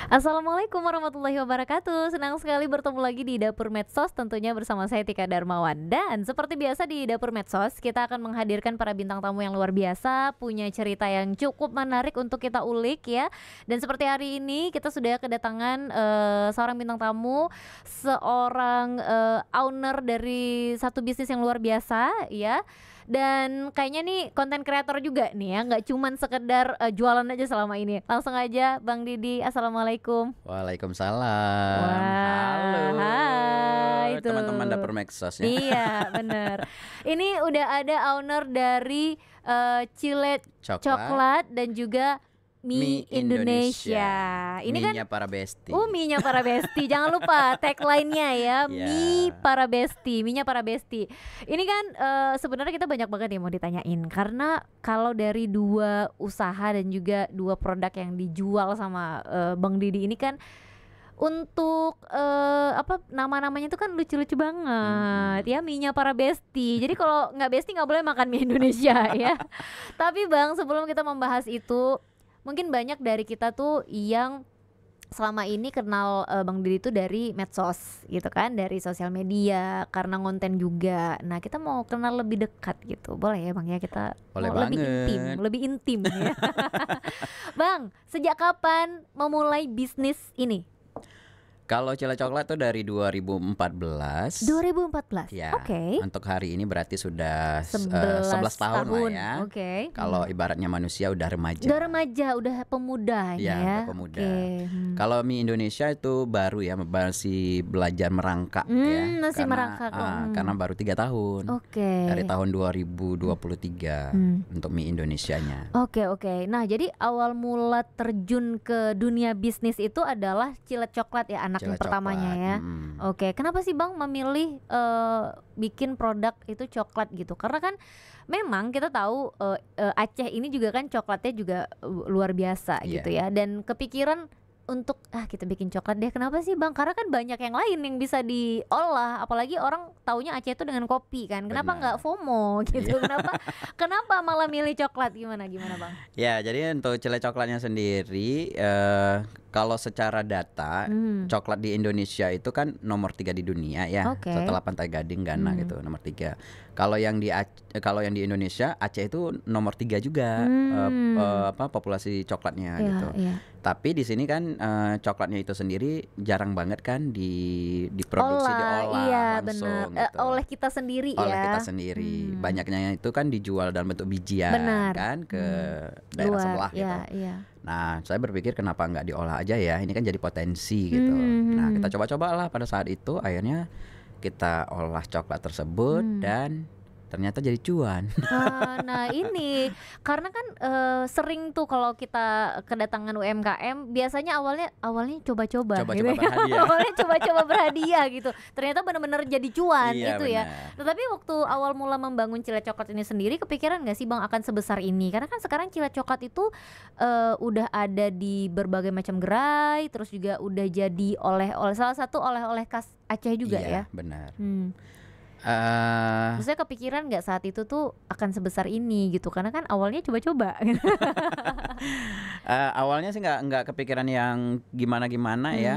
Assalamualaikum warahmatullahi wabarakatuh. Senang sekali bertemu lagi di Dapur Medsos, tentunya bersama saya Tika Darmawan. Dan seperti biasa di Dapur Medsos, kita akan menghadirkan para bintang tamu yang luar biasa, punya cerita yang cukup menarik untuk kita ulik ya. Dan seperti hari ini kita sudah kedatangan seorang bintang tamu, seorang owner dari satu bisnis yang luar biasa ya. Dan kayaknya nih konten kreator juga nih ya, nggak cuman sekedar jualan aja selama ini. Langsung aja Bang Didi, assalamualaikum. Waalaikumsalam. Wah, Halo hai teman-teman tuh. Dapur Medsos ya. Iya bener. Ini udah ada owner dari Cilet Coklat dan juga Mie Indonesia. Ini kan Mie-nya para besti. mie-nya para besti. Jangan lupa tagline-nya ya, Mie para besti, mie-nya para besti. Ini kan sebenarnya kita banyak banget yang mau ditanyain, karena kalau dari dua usaha dan juga dua produk yang dijual sama Bang Didi ini kan untuk nama-namanya itu kan lucu-lucu banget ya, mie-nya para besti. Jadi kalau nggak besti nggak boleh makan mie Indonesia ya. Tapi Bang, sebelum kita membahas itu, mungkin banyak dari kita tuh yang selama ini kenal Bang Didi itu dari medsos gitu kan, dari sosial media, karena konten juga. Nah kita mau kenal lebih dekat gitu, boleh ya Bang ya, kita Boleh mau lebih intim ya. Bang, sejak kapan memulai bisnis ini? Kalau Cilet Coklat tuh dari 2014. 2014. Ya. Oke. Untuk hari ini berarti sudah 11 tahun lah ya. Oke. Kalau ibaratnya manusia udah remaja. Udah remaja, udah pemuda ya. Udah pemuda. Oke. Kalau Mie Indonesia itu baru ya, masih belajar merangkak ya. Masih merangkak. Karena baru 3 tahun. Oke. Dari tahun 2023 untuk Mie Indonesianya. Oke. Nah, jadi awal mula terjun ke dunia bisnis itu adalah Cilet Coklat ya, anak yang Cilet pertamanya Coklat, ya. Oke, kenapa sih Bang memilih bikin produk itu coklat gitu? Karena kan memang kita tahu Aceh ini juga kan coklatnya juga luar biasa gitu ya. Dan kepikiran untuk kita bikin coklat deh. Kenapa sih Bang? Karena kan banyak yang lain yang bisa diolah. Apalagi orang taunya Aceh itu dengan kopi kan. Kenapa nggak FOMO gitu? Kenapa malah milih coklat? Gimana Bang? Ya, jadi untuk Cilet Coklatnya sendiri, kalau secara data coklat di Indonesia itu kan nomor 3 di dunia ya. Setelah Pantai Gading, Ghana gitu, nomor 3. Kalau yang di Indonesia, Aceh itu nomor 3 juga populasi coklatnya gitu. Tapi di sini kan coklatnya itu sendiri jarang banget kan diproduksi, diolah langsung gitu. Oleh kita sendiri Oleh kita sendiri. Banyaknya itu kan dijual dalam bentuk bijian kan ke daerah sebelah gitu. Nah, saya berpikir kenapa nggak diolah aja ya? Ini kan jadi potensi gitu. Nah, kita coba-cobalah pada saat itu, akhirnya kita olah coklat tersebut dan ternyata jadi cuan. Nah ini karena kan sering tuh kalau kita kedatangan UMKM biasanya awalnya coba-coba gitu ya. Awalnya coba-coba berhadiah gitu. Ternyata benar-benar jadi cuan gitu ya. Tetapi waktu awal mula membangun Cilet Coklat ini sendiri, kepikiran nggak sih Bang akan sebesar ini? Karena kan sekarang Cilet Coklat itu udah ada di berbagai macam gerai, terus juga udah jadi salah satu oleh-oleh khas Aceh juga ya. Iya benar. Maksudnya kepikiran nggak saat itu tuh akan sebesar ini gitu, karena kan awalnya coba-coba. Awalnya sih nggak kepikiran yang gimana ya.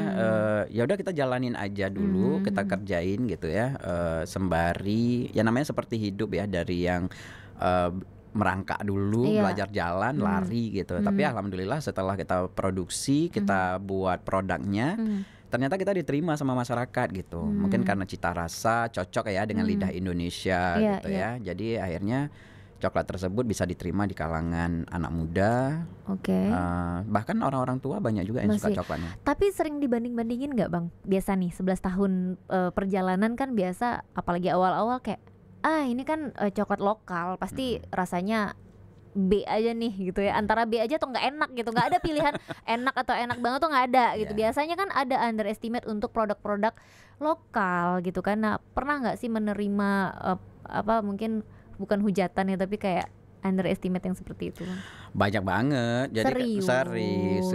Ya udah kita jalanin aja dulu, kita kerjain gitu ya, sembari ya namanya seperti hidup ya, dari yang merangkak dulu, belajar jalan, lari gitu. Tapi alhamdulillah setelah kita produksi, kita buat produknya, ternyata kita diterima sama masyarakat gitu. Mungkin karena cita rasa cocok ya dengan lidah Indonesia gitu ya. Jadi akhirnya coklat tersebut bisa diterima di kalangan anak muda. Bahkan orang-orang tua banyak juga yang suka coklatnya. Tapi sering dibanding-bandingin nggak Bang? Biasa nih 11 tahun perjalanan kan biasa, apalagi awal-awal kayak ini kan coklat lokal, pasti rasanya B aja nih gitu ya, antara B aja atau nggak enak gitu, nggak ada pilihan enak atau enak banget tuh nggak ada gitu. Biasanya kan ada underestimate untuk produk-produk lokal gitu kan. Nah pernah nggak sih menerima mungkin bukan hujatan ya, tapi kayak underestimate yang seperti itu? Banyak banget. Jadi Serius?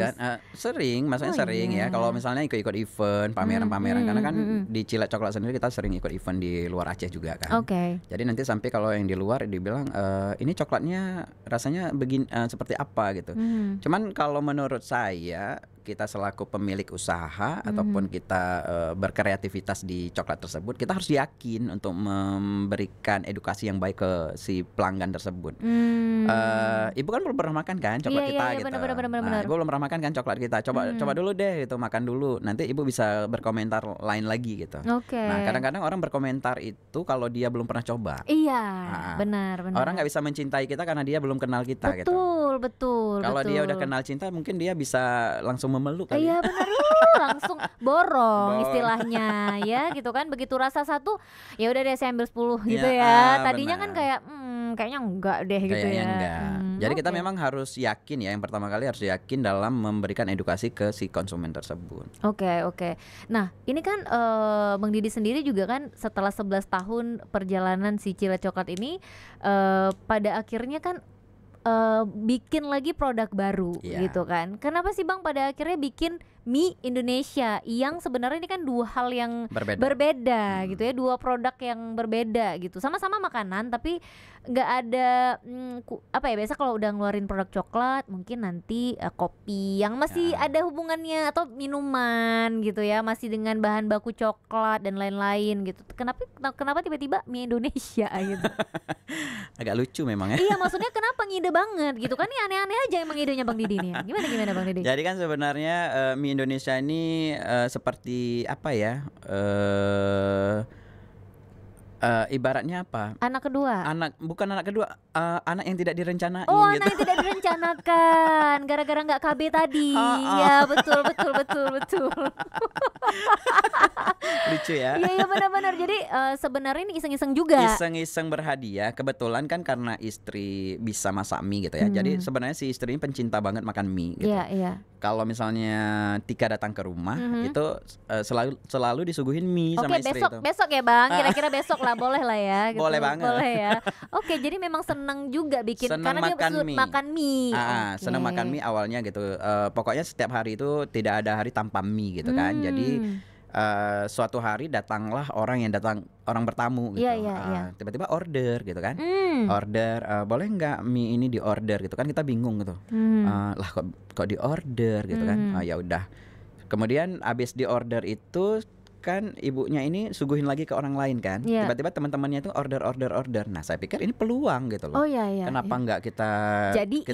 sering, maksudnya sering ya. Kalau misalnya ikut-ikut event, pameran-pameran, karena kan di Cilet Coklat sendiri kita sering ikut event di luar Aceh juga kan. Jadi nanti sampai kalau yang di luar dibilang ini coklatnya rasanya begini, seperti apa gitu. Cuman kalau menurut saya, kita selaku pemilik usaha ataupun kita berkreativitas di coklat tersebut, kita harus yakin untuk memberikan edukasi yang baik ke si pelanggan tersebut. Ibu kan belum pernah makan kan coklat kita gitu. Benar. Ibu belum pernah makan kan coklat kita. Coba dulu deh gitu, makan dulu. Nanti ibu bisa berkomentar lain lagi gitu. Nah, kadang-kadang orang berkomentar itu kalau dia belum pernah coba. Iya, benar. Orang nggak bisa mencintai kita karena dia belum kenal kita gitu. Betul. Kalau dia udah kenal cinta, mungkin dia bisa langsung memeluk kali. Iya benar, langsung borong istilahnya ya gitu kan. Begitu rasa satu, ya udah deh saya ambil 10 gitu ya. Tadinya kan kayak kayaknya enggak deh gitu Kayaknya ya. enggak. Jadi kita memang harus yakin ya, yang pertama kali harus yakin dalam memberikan edukasi ke si konsumen tersebut. Oke. Nah, ini kan Bang Didi sendiri juga kan setelah 11 tahun perjalanan si Cile Coklat ini pada akhirnya kan bikin lagi produk baru gitu kan. Kenapa sih Bang pada akhirnya bikin mie Indonesia yang sebenarnya ini kan dua hal yang berbeda gitu ya, dua produk yang berbeda gitu. Sama-sama makanan tapi nggak ada apa ya, biasa kalau udah ngeluarin produk coklat mungkin nanti kopi yang masih ada hubungannya atau minuman gitu ya, masih dengan bahan baku coklat dan lain-lain gitu. Kenapa tiba-tiba mie Indonesia gitu? Agak lucu memang ya. Iya, maksudnya kenapa ngide banget gitu kan, ini aneh-aneh aja emang idenya Bang Didi nih. Gimana Bang Didi? Jadi kan sebenarnya mie Indonesia ini seperti apa ya? Ibaratnya apa? Anak kedua. Bukan anak kedua, anak yang tidak direncanain gitu. gitu. Anak yang tidak direncanakan gara-gara nggak KB tadi. Ya betul. Lucu ya. Iya benar-benar. Jadi sebenarnya ini iseng-iseng juga. Iseng-iseng berhadiah. Kebetulan kan karena istri bisa masak mie gitu ya. Jadi sebenarnya si istri ini pencinta banget makan mie gitu. Iya. Kalau misalnya Tika datang ke rumah itu selalu disuguhin mie sama istri itu. Besok ya Bang. Kira-kira besok lah, boleh lah ya gitu. Boleh banget. Boleh ya. Oke, jadi memang seneng juga bikin karena dia makan mie. Seneng makan mie awalnya gitu. Pokoknya setiap hari itu tidak ada hari tanpa mie gitu kan. Jadi suatu hari datanglah orang bertamu gitu. Tiba-tiba order gitu kan. Order, boleh nggak mie ini di order gitu kan, kita bingung gitu. Lah kok di order gitu kan. Ya udah. Kemudian abis di order itu kan ibunya ini suguhin lagi ke orang lain kan. Tiba-tiba teman-temannya itu order. Nah, saya pikir ini peluang gitu loh. Kenapa nggak kita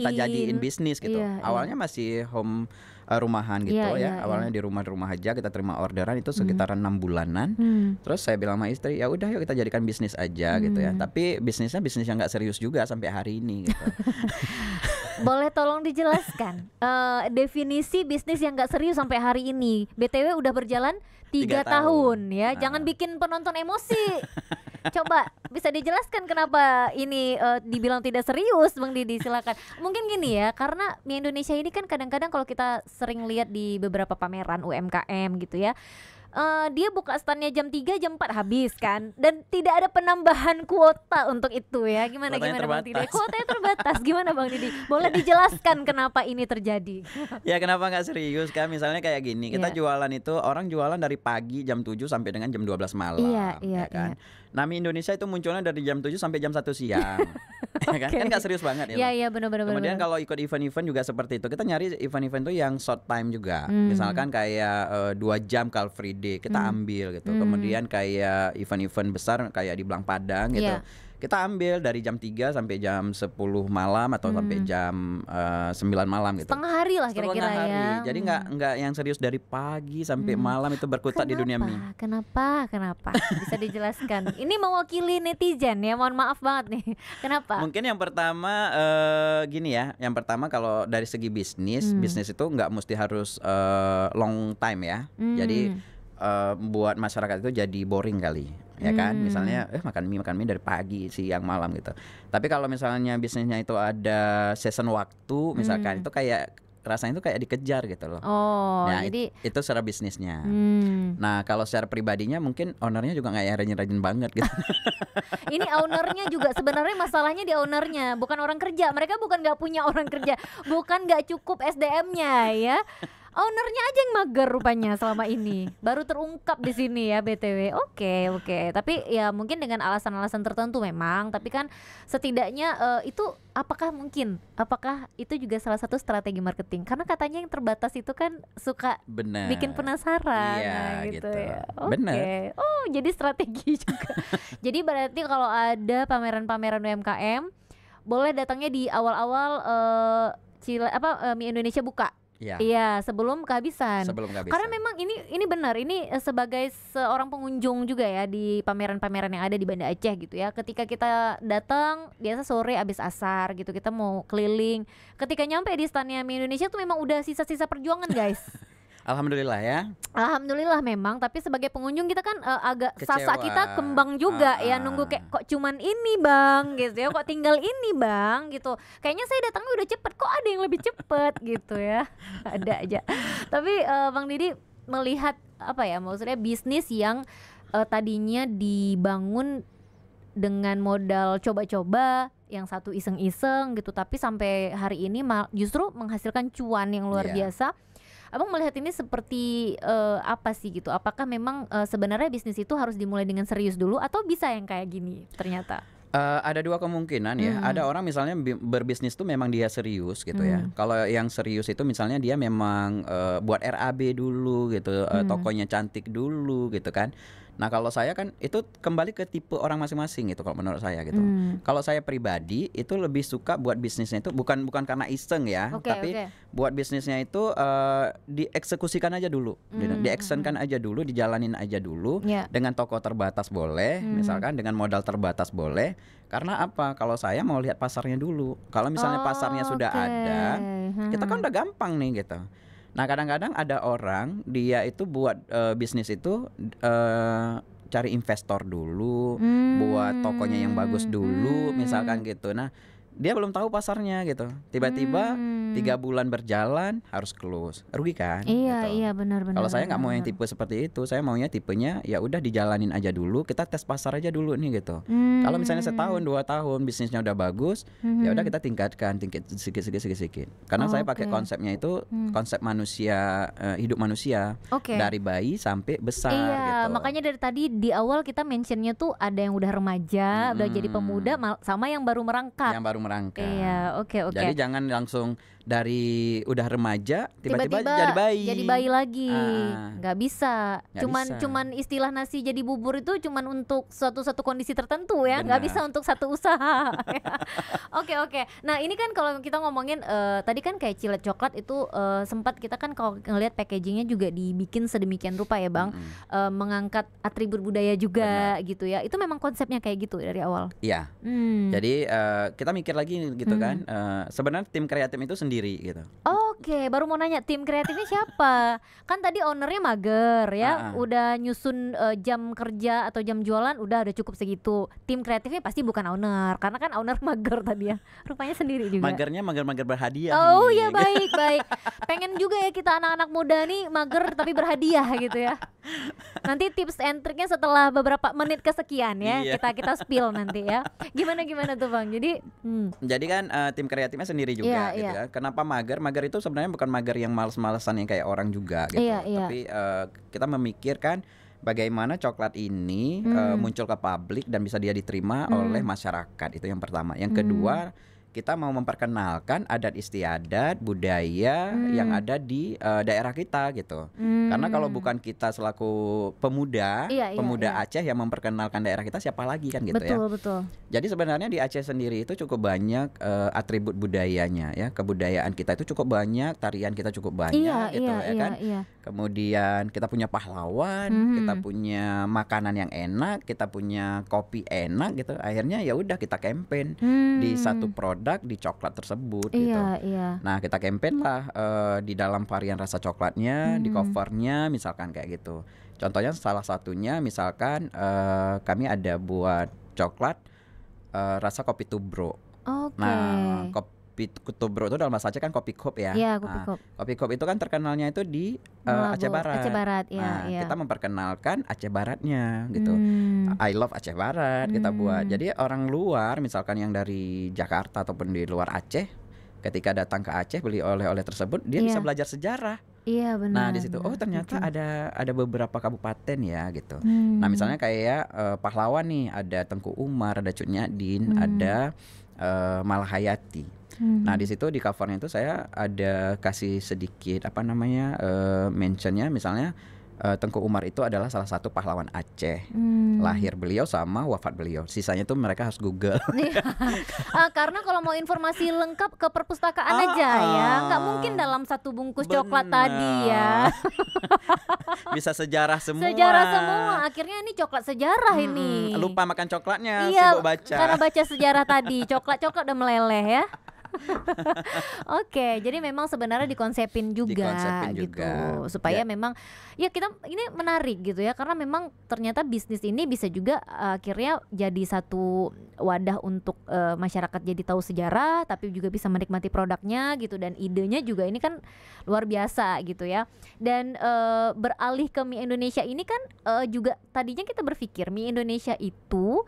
jadiin bisnis gitu. Awalnya masih home rumahan gitu ya. Awalnya di rumah aja kita terima orderan itu sekitaran 6 bulanan. Terus saya bilang sama istri, ya udah yuk kita jadikan bisnis aja gitu ya. Tapi bisnisnya bisnis yang nggak serius juga sampai hari ini gitu. Boleh tolong dijelaskan definisi bisnis yang nggak serius sampai hari ini? BTW udah berjalan 3 tahun ya. Jangan bikin penonton emosi. Coba bisa dijelaskan kenapa ini dibilang tidak serius, Bang Didi, silakan. Mungkin gini ya, karena mie Indonesia ini kan kadang-kadang kalau kita sering lihat di beberapa pameran UMKM gitu ya, dia buka standnya jam 3, jam 4 habis kan, dan tidak ada penambahan kuota untuk itu ya. Gimana Bang Didi? Kuotanya terbatas. Gimana Bang Didi? Boleh dijelaskan kenapa ini terjadi? Ya kenapa nggak serius kan? Misalnya kayak gini, kita jualan itu, orang jualan dari pagi jam 7 sampai dengan jam 12 malam. Iya kan? Nah, mie Indonesia itu munculnya dari jam 7 sampai jam 1 siang. Kan nggak serius banget ya. Iya benar. Kemudian kalau ikut event-event juga seperti itu. Kita nyari event-event tuh yang short time juga. Misalkan kayak 2 jam Car Free Day kita ambil gitu. Kemudian kayak event-event besar kayak di Blang Padang gitu. Kita ambil dari jam 3 sampai jam 10 malam atau sampai jam 9 malam gitu. Setengah hari lah kira-kira ya. Jadi nggak yang serius dari pagi sampai malam itu berkutat di dunia mie. Kenapa? Bisa dijelaskan. Ini mewakili netizen ya, mohon maaf banget nih. Kenapa? Mungkin yang pertama gini ya. Yang pertama kalau dari segi bisnis itu nggak mesti harus long time ya. Jadi buat masyarakat itu jadi boring kali. Ya kan, misalnya makan mie dari pagi, siang, malam gitu. Tapi kalau misalnya bisnisnya itu ada season waktu, misalkan itu kayak rasanya itu kayak dikejar gitu loh. Nah, jadi itu secara bisnisnya. Nah, kalau secara pribadinya mungkin ownernya juga nggak rajin-rajin banget gitu. Ini ownernya juga sebenarnya masalahnya di ownernya, bukan orang kerja. Mereka bukan nggak punya orang kerja, bukan nggak cukup SDM-nya ya. Ownernya aja yang mager rupanya selama ini. Baru terungkap di sini ya BTW. Oke. Tapi ya mungkin dengan alasan-alasan tertentu memang. Tapi kan setidaknya itu apakah itu juga salah satu strategi marketing? Karena katanya yang terbatas itu kan suka Benar. bikin penasaran. Iya, Nah, gitu ya. Benar. Oke. Oh, jadi strategi juga. Jadi berarti kalau ada pameran-pameran UMKM boleh datangnya di awal-awal Mi Indonesia buka. Iya. Iya, sebelum kehabisan. Karena memang ini benar, ini sebagai seorang pengunjung juga ya di pameran-pameran yang ada di Banda Aceh gitu ya. Ketika kita datang biasa sore abis asar gitu, kita mau keliling. Ketika nyampe di standnya Mi Indonesia tuh memang udah sisa-sisa perjuangan, guys. Alhamdulillah ya. Alhamdulillah memang, tapi sebagai pengunjung kita kan agak Kecewa. sasa kita kembang juga ya, nunggu kayak kok cuman ini bang gitu ya, kok tinggal ini bang gitu. Kayaknya saya datangnya udah cepet, kok ada yang lebih cepet gitu ya. Ada aja. Tapi Bang Didi melihat apa ya, maksudnya bisnis yang tadinya dibangun dengan modal coba-coba, yang satu iseng-iseng gitu, tapi sampai hari ini justru menghasilkan cuan yang luar biasa. Abang melihat ini seperti apa sih gitu? Apakah memang sebenarnya bisnis itu harus dimulai dengan serius dulu atau bisa yang kayak gini ternyata? Ada dua kemungkinan ya. Ada orang misalnya berbisnis tuh memang dia serius gitu ya. Kalau yang serius itu misalnya dia memang buat RAB dulu gitu, tokonya cantik dulu gitu kan. Nah kalau saya kan itu kembali ke tipe orang masing-masing gitu kalau menurut saya gitu. Kalau saya pribadi itu lebih suka buat bisnisnya itu bukan karena iseng ya, tapi buat bisnisnya itu dieksekusikan aja dulu, diactionkan aja dulu, dijalanin aja dulu dengan toko terbatas boleh, misalkan dengan modal terbatas boleh. Karena apa? Kalau saya mau lihat pasarnya dulu. Kalau misalnya pasarnya sudah ada, kita kan udah gampang nih gitu. Nah kadang-kadang ada orang dia itu buat bisnis itu cari investor dulu, buat tokonya yang bagus dulu, misalkan gitu. Nah dia belum tahu pasarnya gitu. Tiba-tiba 3 bulan berjalan harus close, rugi kan? Iya gitu. iya benar. Kalau saya nggak mau yang tipe seperti itu, saya maunya tipenya ya udah dijalanin aja dulu, kita tes pasar aja dulu nih gitu. Kalau misalnya setahun 2 tahun bisnisnya udah bagus, ya udah kita tingkatkan sedikit. Karena saya pakai konsepnya itu konsep manusia, hidup manusia dari bayi sampai besar. Iya, gitu. makanya dari tadi di awal kita mentionnya tuh ada yang udah remaja, udah jadi pemuda, sama yang baru merangkak. Iya, oke. Jadi jangan langsung dari udah remaja tiba-tiba jadi bayi lagi. Nggak bisa. Cuman istilah nasi jadi bubur itu cuman untuk satu kondisi tertentu ya, nggak bisa untuk satu usaha. Oke. Nah ini kan kalau kita ngomongin tadi kan kayak Cilet Coklat itu sempat kita kan kalau ngelihat packagingnya juga dibikin sedemikian rupa ya Bang, mengangkat atribut budaya juga gitu ya. Itu memang konsepnya kayak gitu dari awal. Iya. Jadi kita mikir lagi gitu kan. Sebenarnya tim kreatif itu sendiri gitu. Oke, baru mau nanya tim kreatifnya siapa? Kan tadi ownernya mager ya, udah nyusun jam kerja atau jam jualan udah cukup segitu. Tim kreatifnya pasti bukan owner, karena kan owner mager tadi ya. Rupanya sendiri juga. Magernya mager berhadiah. Oh iya baik. Pengen juga ya kita anak-anak muda nih mager tapi berhadiah gitu ya. Nanti tips and triknya setelah beberapa menit kesekian ya, kita spill nanti ya. Gimana tuh Bang? Jadi kan tim kreatifnya sendiri juga gitu ya. Kenapa mager? Mager itu sebenarnya bukan mager yang males-malesan yang kayak orang juga gitu. Tapi kita memikirkan bagaimana coklat ini muncul ke publik dan bisa dia diterima oleh masyarakat. Itu yang pertama. Yang kedua, kita mau memperkenalkan adat istiadat budaya yang ada di daerah kita gitu. Karena kalau bukan kita selaku pemuda Aceh yang memperkenalkan daerah kita, siapa lagi kan gitu. Betul. Jadi sebenarnya di Aceh sendiri itu cukup banyak atribut budayanya ya. Kebudayaan kita itu cukup banyak, tarian kita cukup banyak kan. Kemudian kita punya pahlawan, kita punya makanan yang enak, kita punya kopi enak gitu. Akhirnya ya udah kita campaign di satu produk di coklat tersebut gitu. Nah kita campaign lah di dalam varian rasa coklatnya, di covernya misalkan kayak gitu. Contohnya salah satunya misalkan kami ada buat coklat rasa kopi tubro. Nah kopi tubro itu dalam bahasa Aceh kan kopi kop ya. Kopi kop itu kan terkenalnya itu di Aceh Barat. Kita memperkenalkan Aceh Baratnya gitu. I love Aceh Barat kita buat. Jadi orang luar misalkan yang dari Jakarta ataupun di luar Aceh, ketika datang ke Aceh beli oleh-oleh tersebut, dia bisa belajar sejarah. Iya Nah benar di situ benar, ternyata setuju. ada beberapa kabupaten ya gitu. Nah Hmm, misalnya kayak pahlawan nih, ada Tengku Umar, ada Cut Nyadin, hmm, ada Malahayati. Nah di mhm, situ di covernya itu saya ada kasih sedikit apa namanya mentionnya, misalnya Tengku Umar itu adalah salah satu pahlawan Aceh. mmm. Lahir beliau sama wafat beliau. Sisanya tuh mereka harus Google. Iya, karena kalau mau informasi lengkap ke perpustakaan Ah, aja ya, nggak mungkin ah, dalam satu bungkus coklat tadi ya. bener. Bisa sejarah semua. Sejarah semua, akhirnya ini coklat sejarah ini. Lupa makan coklatnya, Iya, sibuk baca. karena baca sejarah tadi, coklat-coklat udah meleleh ya. Oke, jadi memang sebenarnya dikonsepin juga Dikonsepin gitu, juga. supaya Ya, memang ya kita ini menarik gitu ya, karena memang ternyata bisnis ini bisa juga akhirnya jadi satu wadah untuk masyarakat jadi tahu sejarah, tapi juga bisa menikmati produknya gitu, dan idenya juga ini kan luar biasa gitu ya. Dan beralih ke mie Indonesia ini kan juga tadinya kita berpikir mie Indonesia itu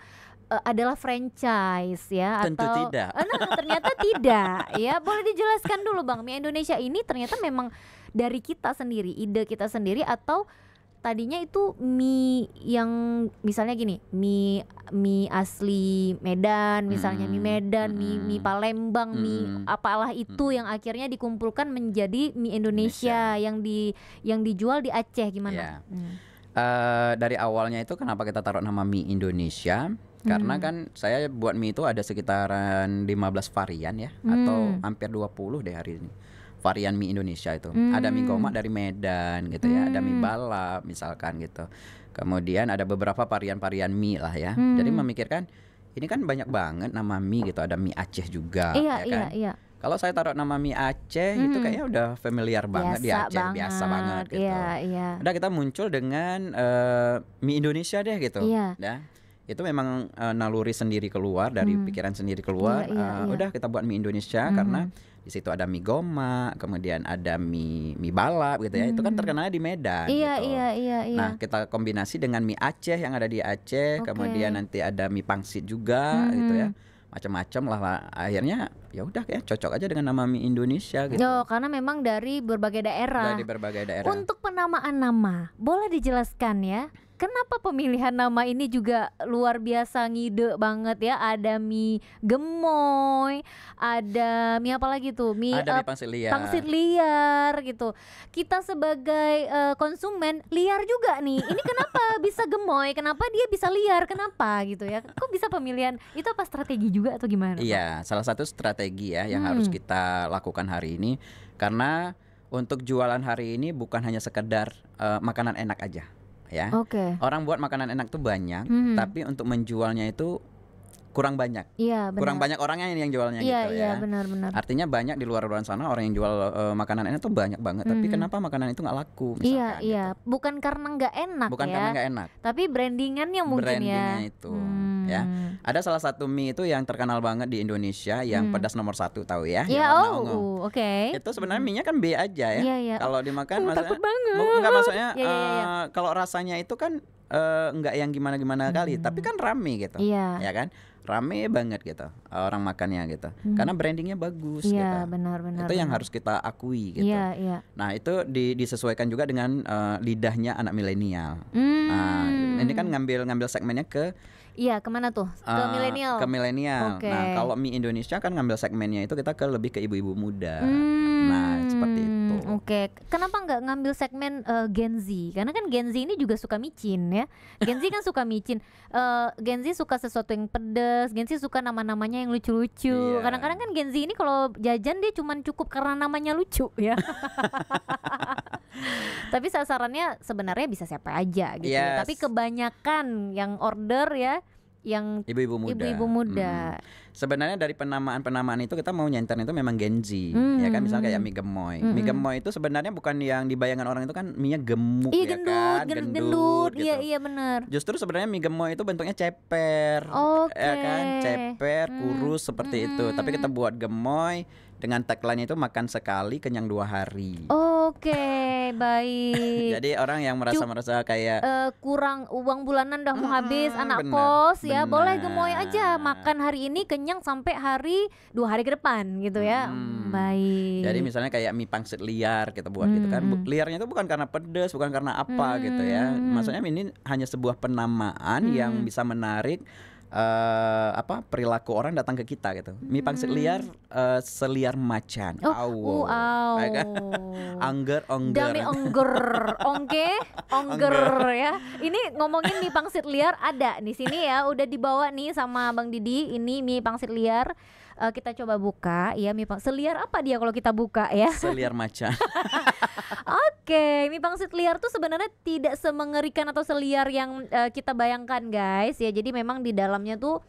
adalah franchise ya, tentu atau tidak. nah ternyata tidak ya. Boleh dijelaskan dulu Bang, mie Indonesia ini ternyata memang dari kita sendiri, ide kita sendiri, atau tadinya itu mie yang misalnya gini, mie mie asli Medan, misalnya mie Mm-mm, Medan, mie mm-mm, Palembang, mie mm-mm, apalah itu mm-mm. yang akhirnya dikumpulkan menjadi mie Indonesia. Indonesia yang dijual di Aceh gimana? Ya. Dari awalnya itu kenapa kita taruh nama mie Indonesia? Karena Hmm. kan saya buat mie itu ada sekitaran 15 varian ya, atau Hmm. hampir 20 deh hari ini. Varian mie Indonesia itu. Ada mie Hmm. gomak dari Medan gitu ya, ada mie Hmm. balap misalkan gitu. Kemudian ada beberapa varian-varian mie lah ya. Jadi Hmm. memikirkan ini kan banyak banget nama mie gitu, ada mie Aceh juga Iya ya iya kan. iya. Kalau saya taruh nama mie Aceh itu Mhm. kayaknya udah familiar banget di Biasa Aceh, biasa banget banget. gitu. Iya iya. Udah kita muncul dengan mie Indonesia deh gitu. Iya. Ya. Itu memang naluri sendiri keluar dari Mmm. pikiran sendiri Iya keluar. iya iya. Udah kita buat mie Indonesia karena Mhm. di situ ada mie gomak, kemudian ada mie balap gitu ya. Itu kan Mmm. terkenalnya di Medan Iya gitu. iya iya iya. Nah, kita kombinasi dengan mie Aceh yang ada di Aceh, kemudian Oke. nanti ada mie pangsit juga gitu ya. Mhm. Macam-macam lah. Akhirnya ya udah kayak cocok aja dengan nama mie Indonesia gitu. Oh, karena memang dari berbagai daerah. Dari berbagai daerah. Untuk penamaan nama, boleh dijelaskan ya? Kenapa pemilihan nama ini juga luar biasa ngide banget ya? Ada mie gemoy, ada mie apa lagi tuh? Mie Ada mie pangsit liar. pangsit liar gitu. Kita sebagai konsumen liar juga nih. Ini kenapa bisa gemoy? Kenapa dia bisa liar? Kenapa gitu ya? Kok bisa pemilihan? Itu apa strategi juga atau gimana, Bang? Iya, salah satu strategi ya yang harus kita lakukan hari ini, karena untuk jualan hari ini bukan hanya sekedar makanan enak aja ya. Oke. Orang buat makanan enak tuh banyak, Mhm. tapi untuk menjualnya itu kurang banyak. Iya Kurang benar. banyak orangnya yang jualnya Iya gitu iya ya. benar-benar. Artinya banyak di luar sana orang yang jual makanan enak tuh banyak banget, tapi Mhm. kenapa makanan itu nggak laku Iya misalkan iya, gitu. bukan karena nggak enak Bukan ya, karena nggak enak, tapi brandingannya mungkin ya. brandingnya itu ya. Hmm. Ada salah satu mie itu yang terkenal banget di Indonesia yang pedas nomor 1 tahu ya, yang Ya warna ungu. oke. Itu sebenarnya mie-nya kan B aja ya. Iya iya. Kalau dimakan Takut maksudnya banget. enggak, maksudnya Iya iya iya. kalau rasanya itu kan enggak yang gimana-gimana kali, tapi kan rame gitu. Iya. Ya kan? Rame banget gitu orang makannya gitu. Karena brandingnya bagus gitu. Iya benar-benar. Itu yang harus kita akui gitu. Iya iya. Nah, itu disesuaikan juga dengan lidahnya anak milenial. Nah, ini kan ngambil segmennya ke Iya kemana tuh? Ke milenial. ke milenial. Oke. Nah, kalau mie Indonesia kan ngambil segmennya itu kita ke lebih ke ibu-ibu muda. Nah, seperti itu. Oke. Kenapa nggak ngambil segmen Gen Z? Karena kan Gen Z ini juga suka micin ya. Gen Z kan suka micin. Gen Z suka sesuatu yang pedas. Gen Z suka nama-namanya yang lucu-lucu. Iya. Kadang-kadang kan Gen Z ini kalau jajan dia cuman cukup karena namanya lucu ya. Tapi sasarannya sebenarnya bisa siapa aja gitu ya. Yes. Tapi kebanyakan yang order ya yang Ibu-ibu muda. ibu-ibu muda. Sebenarnya dari penamaan itu kita mau nyenter itu memang Gen Z, ya kan, misalnya kayak mie gemoy. Mie gemoy itu sebenarnya bukan yang dibayangkan orang itu kan mie-nya gemuk Iya ya gendut, kan, gendut. gitu. Iya iya benar. Justru sebenarnya mie gemoy itu bentuknya ceper, Oke. ya kan, ceper, kurus seperti itu. Tapi kita buat gemoy dengan tagline itu makan sekali kenyang 2 hari. Oke. baik. Jadi orang yang merasa kayak Kurang uang bulanan udah mau habis, anak bener, kos ya, boleh bener. gemoy aja, makan hari ini kenyang sampai 2 hari ke depan gitu ya. Baik. Jadi misalnya kayak mie pangsit liar kita buat gitu kan. Liarnya itu bukan karena pedas, bukan karena apa gitu ya. Maksudnya ini hanya sebuah penamaan yang bisa menarik perilaku orang datang ke kita gitu. Mie pangsit liar seliar macan. Ya kan? Angger. Dami ongger, ongger ya. Ini ngomongin mie pangsit liar ada di sini ya, udah dibawa nih sama Bang Didi. Ini mie pangsit liar. Kita coba buka ya, seliar apa dia kalau kita buka ya? Seliar macan. Oke, mie pangsit liar tuh sebenarnya tidak semengerikan atau seliar yang kita bayangkan guys ya. Jadi memang di dalamnya tuh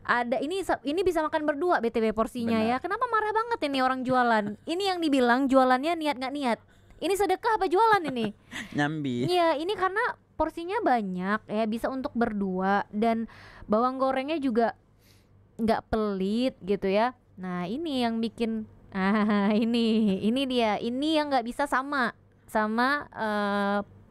ada ini bisa makan berdua BTW porsinya. Benar. Ya. Kenapa marah banget ini orang jualan? Ini yang dibilang jualannya niat nggak niat. Ini sedekah apa jualan ini? Nyambi. Iya, ini karena porsinya banyak ya, bisa untuk berdua dan bawang gorengnya juga nggak pelit gitu ya. Nah ini yang bikin ini dia, ini yang nggak bisa sama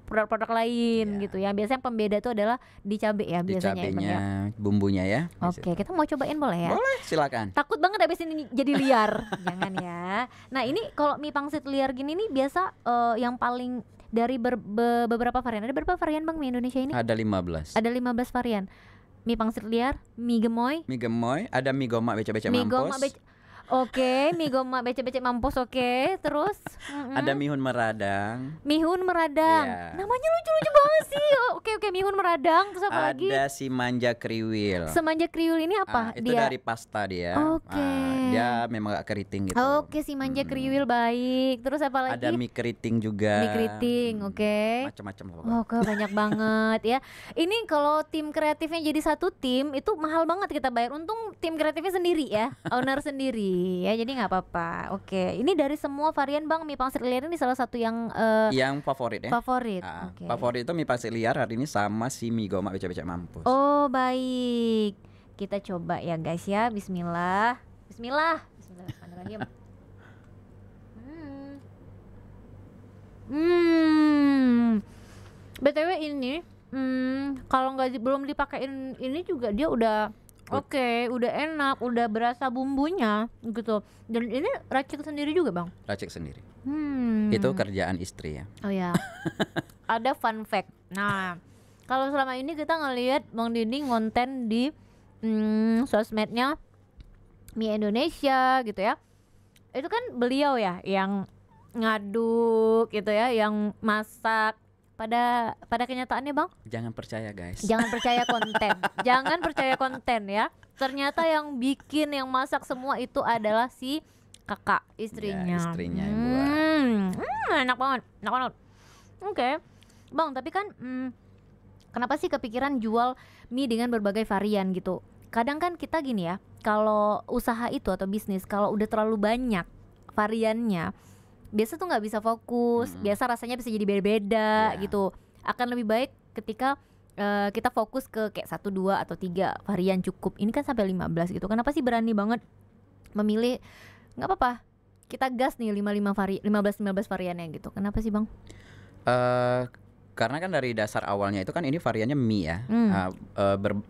produk-produk lain gitu ya. Biasanya yang pembeda itu adalah di cabe ya Di biasanya cabenya, ya. bumbunya ya. Oke, kita mau cobain boleh ya? Boleh, silakan. Takut banget habis ini jadi liar. Jangan ya. Nah ini kalau mie pangsit liar gini nih biasa yang paling dari beberapa varian. Ada berapa varian Bang mie Indonesia ini? Ada 15. Ada 15 varian. Mie pangsit liar, mie gemoy, Mie gemoy, ada mie gomak becek-becek mie mampus. gomak Oke, mie gomak becek-becek mampus oke. Terus Ada mihun meradang. mihun meradang. Iya. Namanya lucu-lucu banget sih. Oke, mihun meradang. Terus apa lagi? Ada si manja kriwil. Semanja kriwil ini apa Itu dia? dari pasta dia. Oke. Dia memang gak keriting gitu. Oke, si manja kriwil baik. Terus apa lagi? Ada mie keriting juga. Mie keriting, oke. Macam-macam lah. Oke, banyak banget ya. Ini kalau tim kreatifnya jadi satu tim itu mahal banget kita bayar. Untung tim kreatifnya sendiri ya, owner sendiri ya. Jadi nggak apa-apa. Oke, ini dari semua varian Bang mie pangsit liar ini salah satu yang Yang favorit ya. favorit. Oke. Favorit itu mie pangsit liar hari ini sama si mie gomak becek-becek mampus. Oh baik, kita coba ya guys ya. Bismillah, Bismillah, Bismillahirrahmanirrahim. BTW ini kalau belum dipakein ini juga dia udah oke, udah enak, udah berasa bumbunya gitu. Dan ini racik sendiri juga Bang? Racik sendiri. Itu Itu kerjaan istri ya. Oh ya. Ada fun fact. Nah, kalau selama ini kita ngelihat Bang Didi ngonten di sosmednya Mie Indonesia gitu ya. Itu kan beliau ya yang ngaduk gitu ya, yang masak. Pada kenyataannya Bang, Jangan percaya guys. jangan percaya konten. Jangan percaya konten ya. Ternyata yang bikin, yang masak semua itu adalah si kakak istrinya. Ya, istrinya yang buat. Enak banget, enak banget. Oke, Bang, tapi kan kenapa sih kepikiran jual mie dengan berbagai varian gitu? Kadang kan kita gini ya, kalau usaha itu atau bisnis kalau udah terlalu banyak variannya, biasa tuh nggak bisa fokus, biasa rasanya bisa jadi beda-beda gitu. Akan lebih baik ketika kita fokus ke kayak 1, 2 atau 3 varian cukup. Ini kan sampai 15 gitu. Kenapa sih berani banget memilih? Nggak apa-apa, kita gas nih 15 variannya gitu. Kenapa sih Bang? Karena kan dari dasar awalnya itu kan ini variannya mie ya.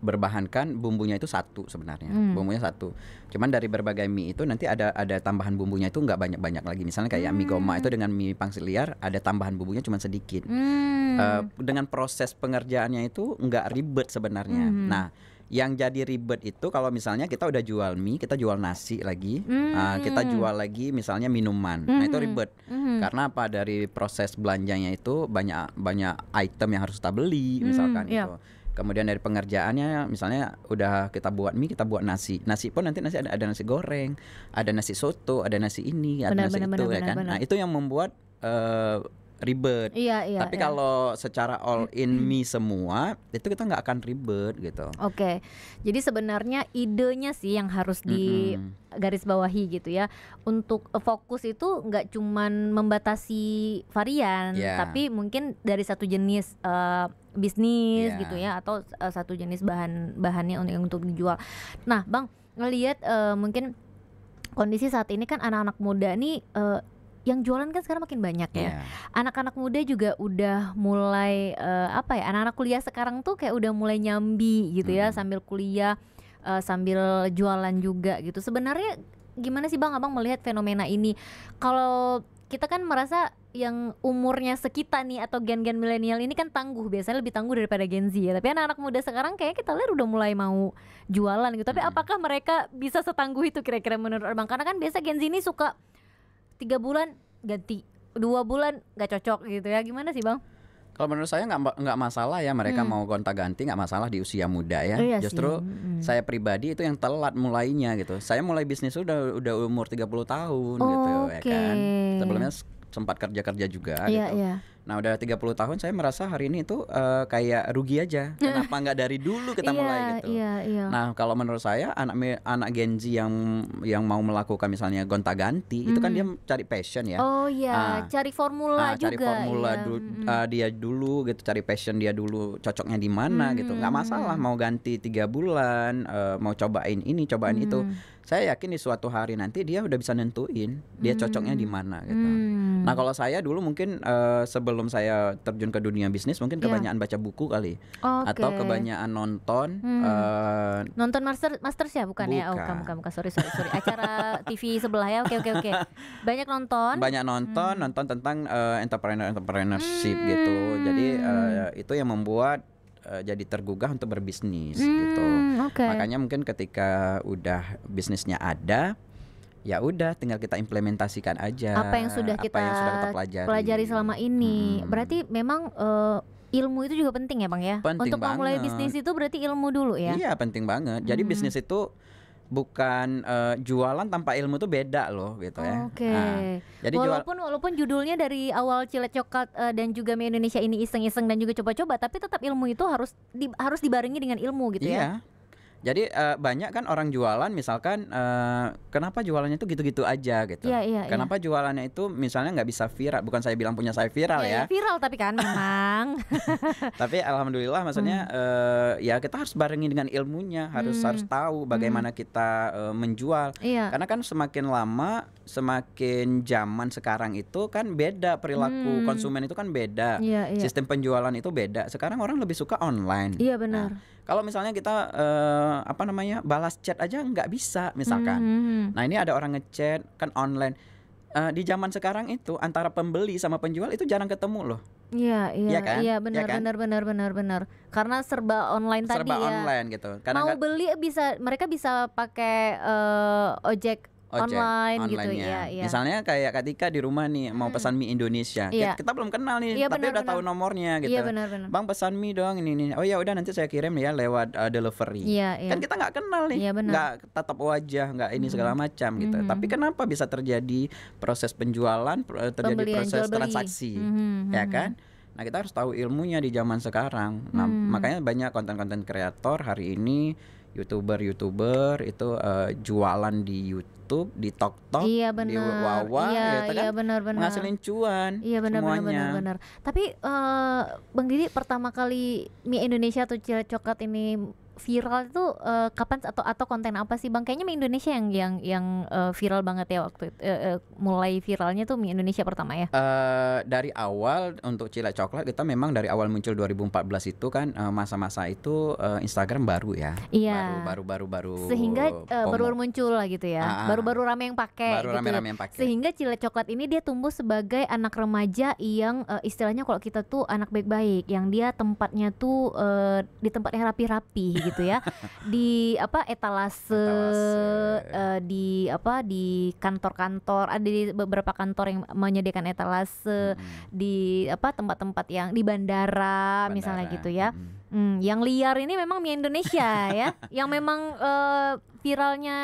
Berbahankan bumbunya itu satu sebenarnya. Bumbunya satu. Cuman dari berbagai mie itu nanti ada tambahan bumbunya itu nggak banyak-banyak lagi. Misalnya kayak mie gomak itu dengan mie pangsit liar ada tambahan bumbunya cuma sedikit. Dengan proses pengerjaannya itu nggak ribet sebenarnya. Nah, yang jadi ribet itu kalau misalnya kita udah jual mie, kita jual nasi lagi, kita jual lagi misalnya minuman. Nah itu ribet. Karena apa, dari proses belanjanya itu banyak item yang harus kita beli misalkan gitu. Kemudian dari pengerjaannya misalnya udah kita buat mie, kita buat nasi. Nasi pun nanti ada nasi goreng, ada nasi soto, ada nasi ini, ada nasi itu ya kan. Nah itu yang membuat ribet. Tapi kalau secara all in mie semua itu kita nggak akan ribet gitu. Oke. Jadi sebenarnya idenya sih yang harus di garis bawahi gitu ya. Untuk fokus itu nggak cuman membatasi varian, tapi mungkin dari satu jenis bisnis gitu ya, atau satu jenis bahannya untuk dijual. Nah, Bang, ngelihat mungkin kondisi saat ini kan anak-anak muda nih yang jualan kan sekarang makin banyak ya. Iya. Anak-anak muda juga udah mulai apa ya? Anak-anak kuliah sekarang tuh kayak udah mulai nyambi gitu ya, sambil kuliah, sambil jualan juga gitu. Sebenarnya gimana sih Bang Abang melihat fenomena ini? Kalau kita kan merasa yang umurnya sekita nih atau gen-gen milenial ini kan tangguh, biasanya lebih tangguh daripada Gen Z ya. Tapi anak-anak muda sekarang kayak kita lihat udah mulai mau jualan gitu. Tapi apakah mereka bisa setangguh itu kira-kira menurut Abang? Karena kan biasa Gen Z ini suka 3 bulan ganti, 2 bulan gak cocok gitu ya. Gimana sih Bang? Kalau menurut saya nggak masalah ya mereka mau gonta-ganti, nggak masalah di usia muda ya. Iya Justru sih. saya pribadi itu yang telat mulainya gitu. Saya mulai bisnis udah umur 30 tahun gitu ya Oke. kan. Sebelumnya sempat kerja juga Iya, gitu. iya. Nah udah 30 tahun saya merasa hari ini tuh kayak rugi aja. Kenapa nggak dari dulu kita mulai gitu. Iya. Nah kalau menurut saya anak Gen Z yang mau melakukan misalnya gonta-ganti itu kan dia cari passion ya. Oh iya, cari formula juga. Cari formula ya. dia dulu gitu, cari passion dia dulu, cocoknya di mana gitu. Nggak masalah mau ganti 3 bulan, mau cobain ini, cobain itu. Saya yakin di suatu hari nanti dia udah bisa nentuin dia cocoknya di mana gitu. Nah kalau saya dulu mungkin sebelum saya terjun ke dunia bisnis mungkin kebanyakan baca buku kali, atau kebanyakan nonton. Nonton Masters ya bukan ya? Oh bukan. Sorry. Acara TV sebelah ya. Oke. Banyak nonton. Nonton tentang entrepreneurship gitu. Jadi itu yang membuat jadi tergugah untuk berbisnis gitu. Makanya mungkin ketika udah bisnisnya ada, ya udah tinggal kita implementasikan aja apa yang sudah kita pelajari selama ini. Berarti memang ilmu itu juga penting ya Bang ya? Penting untuk memulai bisnis itu berarti ilmu dulu ya? Iya penting banget. Jadi bisnis itu bukan jualan tanpa ilmu tuh beda loh gitu ya. Jadi walaupun judulnya dari awal Cilet Coklat dan juga Mie Indonesia ini iseng-iseng dan juga coba-coba, tapi tetap ilmu itu harus dibarengi dengan ilmu gitu ya. Jadi banyak kan orang jualan misalkan kenapa jualannya itu gitu-gitu aja gitu. Kenapa jualannya itu misalnya nggak bisa viral. Bukan saya bilang punya saya viral ya. Viral tapi kan memang. Tapi alhamdulillah maksudnya ya kita harus barengi dengan ilmunya. Harus tahu bagaimana kita menjual. Karena kan semakin lama semakin zaman sekarang itu kan beda perilaku konsumen itu kan beda. Sistem penjualan itu beda. Sekarang orang lebih suka online. Iya benar. Kalau misalnya kita balas chat aja nggak bisa misalkan. Nah ini ada orang ngechat kan online. Di zaman sekarang itu antara pembeli sama penjual itu jarang ketemu loh. Iya kan? Benar. Karena serba online tadi ya. Serba online gitu. Karena mau beli mereka bisa pakai ojek online gitu ya. Misalnya kayak Katika di rumah nih mau pesan mie Indonesia. Kita belum kenal nih, tapi udah tahu nomornya gitu. Bang pesan mie dong ini. Oh ya udah nanti saya kirim ya lewat delivery. Kan kita nggak kenal nih, nggak tatap wajah, nggak ini segala macam gitu. Tapi kenapa bisa terjadi proses penjualan, terjadi proses transaksi, ya kan? Nah kita harus tahu ilmunya di zaman sekarang. Nah makanya banyak konten-konten kreator hari ini, YouTuber itu jualan di YouTube, di TokTok, di Wawa, menghasilin cuan. Iya benar. Tapi Bang Didi pertama kali Mie Indonesia atau Cilet Coklat ini viral itu kapan atau konten apa sih Bang? Kayaknya Mie Indonesia yang viral banget ya waktu itu. Mulai viralnya tuh Mie Indonesia pertama ya. Dari awal untuk Cilet Coklat kita memang dari awal muncul 2014 itu kan masa-masa itu Instagram baru ya. Iya. Baru. Sehingga baru muncul lah gitu ya. Baru rame yang pakai. Sehingga Cilet Coklat ini dia tumbuh sebagai anak remaja yang istilahnya kalau kita tuh anak baik-baik, yang dia tempatnya tuh di tempat yang rapi-rapi gitu ya. Di etalase. Di kantor-kantor, ada di beberapa kantor yang menyediakan etalase, di tempat-tempat yang di bandara misalnya gitu ya. Yang liar ini memang Mie Indonesia ya. Yang memang viralnya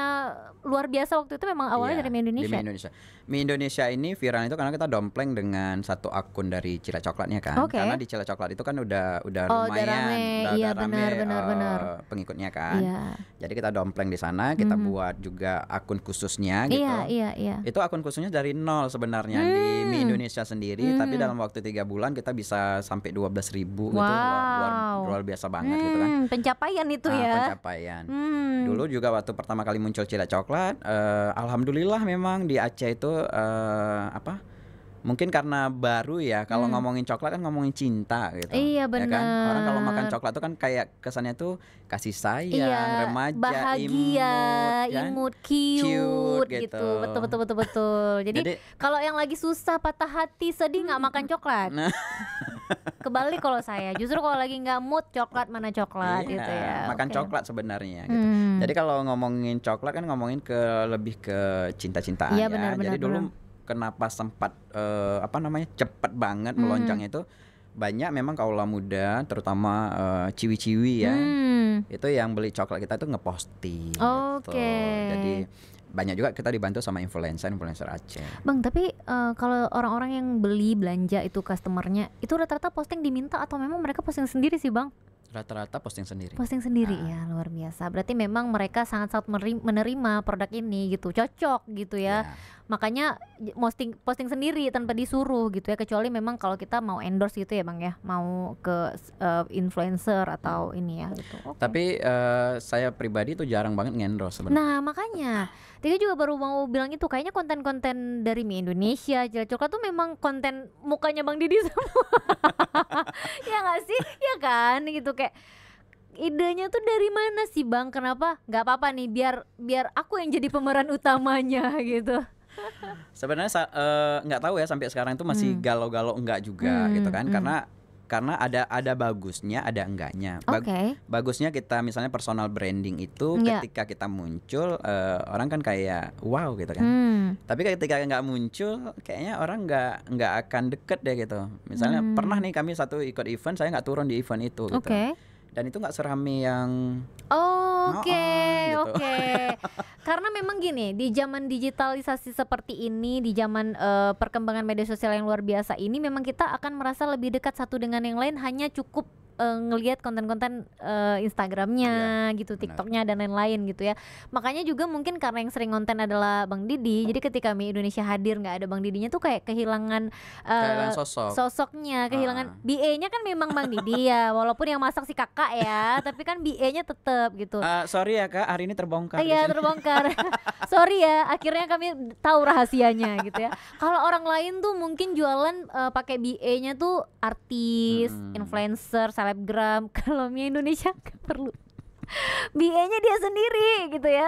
luar biasa waktu itu memang awalnya dari Mie Indonesia. Mie Indonesia ini viral itu karena kita dompleng dengan satu akun dari Cilet Coklatnya kan. Karena di Cilet Coklat itu kan udah lumayan, udah rame pengikutnya kan. Jadi kita dompleng di sana, kita buat juga akun khususnya gitu. Itu akun khususnya dari nol sebenarnya di Mie Indonesia sendiri, tapi dalam waktu 3 bulan kita bisa sampai 12.000 gitu. Luar biasa banget gitu kan. Pencapaian itu ya. Pencapaian. Dulu juga waktu pertama kali muncul Cilet Coklat, alhamdulillah memang di Aceh itu Mungkin karena baru ya, kalau ngomongin coklat kan ngomongin cinta gitu, Iya ya kan. Orang kalau makan bener. coklat tuh kan kayak kesannya tuh kasih sayang, Iya, remaja, bahagia, kan, imut, cute cute gitu. gitu. Betul betul betul betul. Jadi Jadi kalau yang lagi susah, patah hati, sedih nggak makan coklat. nah Kebalik kalau saya, justru kalau lagi nggak mood coklat mana coklat gitu iya, ya. makan Oke. coklat sebenarnya gitu. Hmm. Jadi kalau ngomongin coklat kan ngomongin lebih ke cinta-cintaan Iya ya. benar benar Jadi dulu benar. kenapa sempat apa namanya cepat banget Hmm. melonjaknya itu banyak memang kaula muda terutama ciwi-ciwi ya. Hmm. Itu yang beli coklat kita itu ngeposting gitu. Oke. Jadi banyak juga kita dibantu sama influencer Aceh. Bang, tapi kalau orang-orang yang beli belanja itu customernya itu rata-rata posting diminta atau memang mereka posting sendiri sih bang? Rata-rata posting sendiri. Posting sendiri Ah. ya, luar biasa. Berarti memang mereka sangat-sangat menerima produk ini gitu, cocok gitu ya. Ya. Makanya posting posting sendiri tanpa disuruh gitu ya. Kecuali memang kalau kita mau endorse gitu ya bang ya, mau ke influencer atau ini ya gitu. Oke. Tapi saya pribadi tuh jarang banget ngendorse sebenarnya. Nah makanya Tiga juga baru mau bilang itu, kayaknya konten-konten dari Mie Indonesia, Jalan Coklat tuh memang konten mukanya Bang Didi semua. Ya nggak sih, ya kan gitu, kayak idenya tuh dari mana sih Bang? Kenapa? Nggak apa-apa nih, biar aku yang jadi pemeran utamanya gitu. Sebenarnya nggak tahu ya sampai sekarang itu masih galau-galau enggak juga gitu kan, karena ada bagusnya ada enggaknya. Oke. Bagusnya kita misalnya personal branding itu Iya. ketika kita muncul orang kan kayak wow gitu kan. Tapi ketika nggak muncul kayaknya orang nggak akan deket deh gitu. Misalnya pernah nih kami satu ikut event, saya nggak turun di event itu gitu. Oke. Dan itu nggak serame yang Oke, gitu. oke. Karena memang gini, di zaman digitalisasi seperti ini, di zaman perkembangan media sosial yang luar biasa ini, memang kita akan merasa lebih dekat satu dengan yang lain hanya cukup ngelihat konten-konten Instagramnya gitu, benar. TikToknya dan lain-lain gitu ya. Makanya juga mungkin karena yang sering konten adalah Bang Didi, jadi ketika Mie Indonesia hadir nggak ada Bang Didinya tuh kayak kehilangan kehilangan sosok. sosoknya, kehilangan BA-nya kan memang Bang Didi ya, walaupun yang masak si kakak ya, tapi kan BA-nya tetap gitu. Sorry ya Kak, hari ini terbongkar. Iya terbongkar. Sorry ya, akhirnya kami tahu rahasianya gitu ya. Kalau orang lain tuh mungkin jualan pakai BA-nya tuh artis, influencer, selebgram. Kalau Mie Indonesia nggak perlu. BA-nya dia sendiri gitu ya.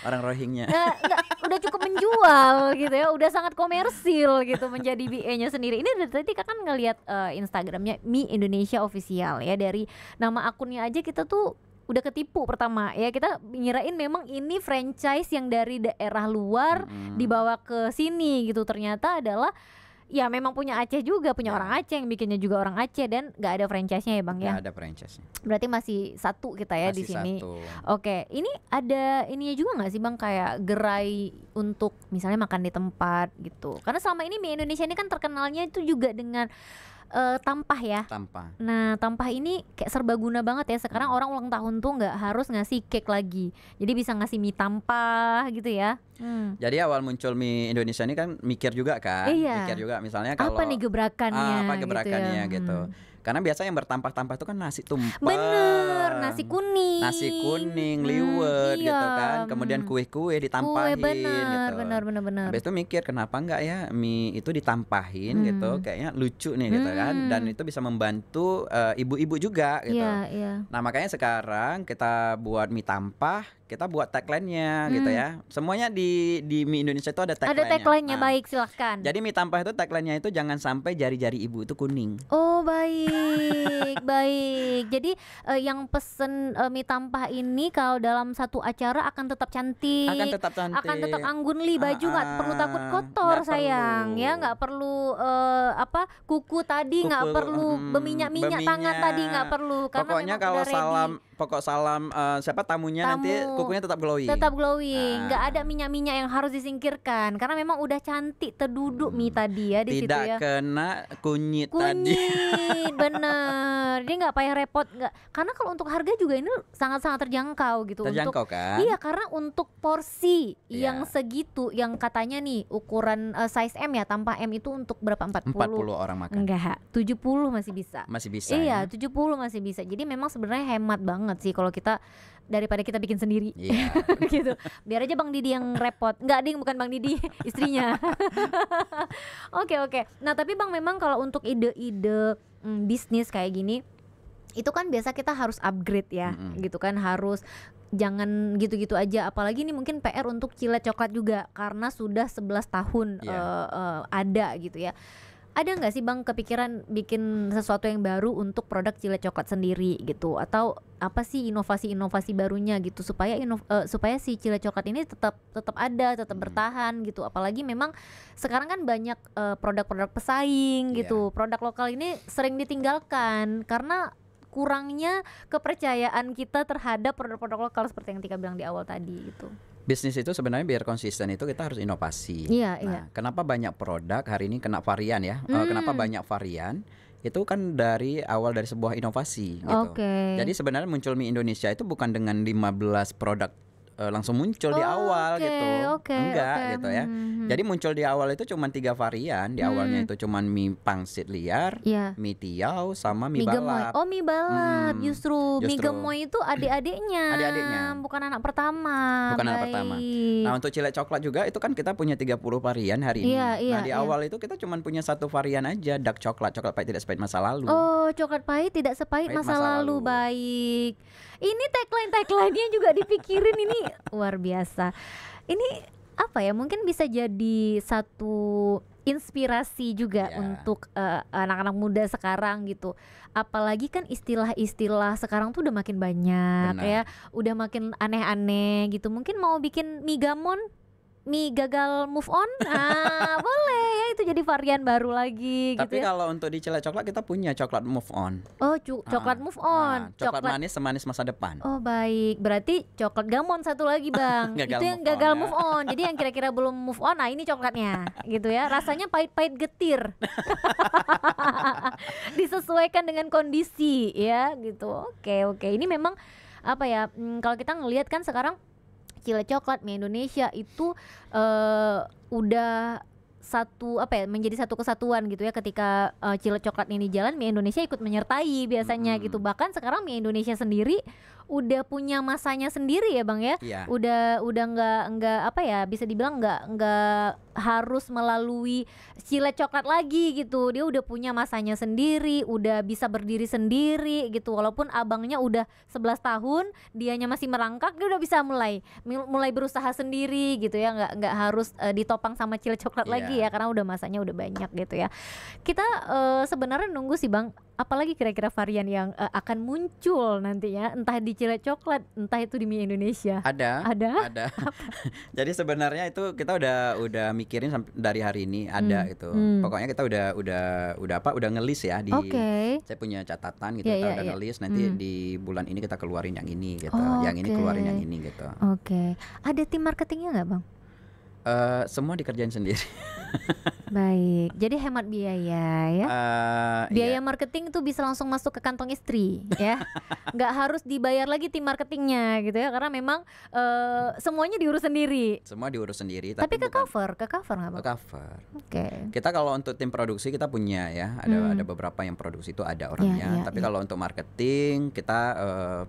Orang Rohingya. Nggak, udah cukup menjual gitu ya, udah sangat komersil gitu menjadi BA-nya sendiri. Ini dari tadi Kakak ngelihat Instagramnya Mie Indonesia Official ya, dari nama akunnya aja kita tuh udah ketipu pertama ya, kita ngirain memang ini franchise yang dari daerah luar dibawa ke sini gitu, ternyata adalah ya memang punya Aceh juga, punya orang Aceh, yang bikinnya juga orang Aceh, dan nggak ada franchise-nya ya Bang ya. Nggak ada franchise-nya. Berarti masih satu kita ya di Masih sini. satu. Oke, ini ada ininya juga nggak sih Bang, kayak gerai untuk misalnya makan di tempat gitu? Karena selama ini Mie Indonesia ini kan terkenalnya itu juga dengan tampah ya. Tanpa. Nah tampah ini kayak serbaguna banget ya. Sekarang orang ulang tahun tuh nggak harus ngasih cake lagi, jadi bisa ngasih mie tampah gitu ya. Jadi awal muncul Mie Indonesia ini kan mikir juga kan, Iya. mikir juga misalnya kalau Apa nih gebrakannya? apa gitu gebrakannya ya. gitu. Karena biasa yang bertampah-tampah itu kan nasi tumpeng. Bener, nasi kuning. Nasi kuning, liwet iya. gitu kan. Kemudian kue-kue ditampahin bener, gitu. bener. Habis itu mikir kenapa enggak ya mie itu ditampahin gitu, kayaknya lucu nih gitu kan, dan itu bisa membantu ibu-ibu juga gitu. Iya. Nah makanya sekarang kita buat mie tampah, kita buat tagline-nya gitu ya. Semuanya di Mie Indonesia itu ada tagline-nya. Ada tagline-nya, Nah, baik silahkan. jadi mie tampah itu tagline-nya itu jangan sampai jari-jari ibu itu kuning. Oh baik. Jadi yang pesen mie tampah ini kalau dalam satu acara akan tetap cantik. Akan tetap cantik. Akan tetap anggunli, baju nggak perlu takut kotor nggak sayang perlu. ya, nggak perlu kuku tadi nggak perlu, berminyak tangan tadi nggak perlu, karena Pokoknya memang kalau udah ready. salam siapa tamunya nanti Tamu kukunya tetap glowing. tetap glowing, nggak ada minyak-minyak yang harus disingkirkan karena memang udah cantik terduduk mie tadi ya di situ Tidak ya. kena kunyit tadi. Kunyit, bener. Dia nggak payah repot, nggak. Karena kalau untuk harga juga ini sangat-sangat terjangkau gitu. Terjangkau untuk, kan? Iya, karena untuk porsi Iya. yang segitu, yang katanya nih ukuran size M ya, tanpa M itu untuk berapa? 40? 40 orang makan. Enggak, 70 masih bisa. Masih bisa. Iya, ya? 70 masih bisa. Jadi memang sebenarnya hemat banget banget sih kalau kita daripada kita bikin sendiri. Iya. Gitu. Biar aja Bang Didi yang repot. Enggak, Ding, bukan Bang Didi, istrinya. Oke. Nah, tapi Bang, memang kalau untuk ide-ide bisnis kayak gini, itu kan biasa kita harus upgrade ya, gitu kan, harus jangan gitu-gitu aja. Apalagi ini mungkin PR untuk Cilek Coklat juga karena sudah 11 tahun ada gitu ya. Ada nggak sih Bang kepikiran bikin sesuatu yang baru untuk produk Cilek Coklat sendiri gitu, atau apa sih inovasi-inovasi barunya gitu supaya supaya si Cilek Coklat ini tetap ada, tetap bertahan gitu. Apalagi memang sekarang kan banyak produk-produk pesaing gitu. Produk lokal ini sering ditinggalkan karena kurangnya kepercayaan kita terhadap produk-produk lokal seperti yang Tika bilang di awal tadi gitu. Bisnis itu sebenarnya biar konsisten itu kita harus inovasi. Iya. Kenapa banyak produk hari ini kena varian ya? Kenapa banyak varian? Itu kan dari awal dari sebuah inovasi gitu. Jadi sebenarnya muncul mie Indonesia itu bukan dengan 15 produk langsung muncul di awal gitu. Enggak gitu ya. Jadi muncul di awal itu cuma 3 varian. Di awalnya itu cuma mie pangsit liar, mie tiaw sama mie balap. Oh, mie balap. Justru mie gemoy itu adik-adiknya. Bukan anak pertama. Nah, untuk Cilek Coklat juga itu kan kita punya 30 varian hari ini. Nah, di awal itu kita cuma punya 1 varian aja, dark coklat pahit tidak sepahit masa lalu. Oh, coklat pahit tidak sepahit masa lalu. Baik. Ini tagline-nya juga dipikirin, ini luar biasa. Ini apa ya, mungkin bisa jadi satu inspirasi juga untuk anak-anak muda sekarang gitu. Apalagi kan istilah-istilah sekarang tuh udah makin banyak. Ya, udah makin aneh-aneh gitu. Mungkin mau bikin mie gamon, mie gagal move on, boleh ya, itu jadi varian baru lagi. Tapi gitu ya. kalau untuk di Cilek Coklat kita punya coklat move on. Oh, coklat move on. Coklat manis semanis masa depan. Oh, baik, berarti coklat gamon satu lagi Bang. Itu yang gagal move on. Jadi yang kira-kira belum move on, nah ini coklatnya gitu ya. Rasanya pahit-pahit getir. Disesuaikan dengan kondisi ya gitu. Oke. Ini memang apa ya, kalau kita ngelihat kan sekarang Cilek Coklat mie Indonesia itu udah menjadi satu kesatuan gitu ya. Ketika Cilek Coklat ini jalan, mie Indonesia ikut menyertai biasanya gitu. Bahkan sekarang mie Indonesia sendiri udah punya masanya sendiri ya Bang ya. Udah nggak apa ya, bisa dibilang nggak harus melalui Cilek Coklat lagi gitu. Dia udah punya masanya sendiri, udah bisa berdiri sendiri gitu. Walaupun abangnya udah 11 tahun, dianya masih merangkak, dia udah bisa mulai berusaha sendiri gitu ya. Nggak harus ditopang sama Cilek Coklat lagi ya, karena udah masanya udah banyak gitu ya. Kita sebenarnya nunggu sih Bang, apalagi kira-kira varian yang akan muncul nantinya, entah di Cilek Coklat, entah itu di mie Indonesia. Ada. Jadi sebenarnya itu kita udah mikirin dari hari ini ada gitu. Pokoknya kita udah ngelis ya di. Saya punya catatan gitu, kita udah ngelis nanti di bulan ini kita keluarin yang ini gitu. Yang ini keluarin yang ini gitu. Ada tim marketingnya nggak Bang? Semua dikerjain sendiri. Baik, jadi hemat biaya ya. Biaya marketing itu bisa langsung masuk ke kantong istri ya. Nggak harus dibayar lagi tim marketingnya gitu ya, karena memang semuanya diurus sendiri. Semua diurus sendiri. Tapi ke cover nggak Bang? Ke cover. Kita kalau untuk tim produksi kita punya ya, ada beberapa yang produksi itu ada orangnya. Tapi kalau untuk marketing kita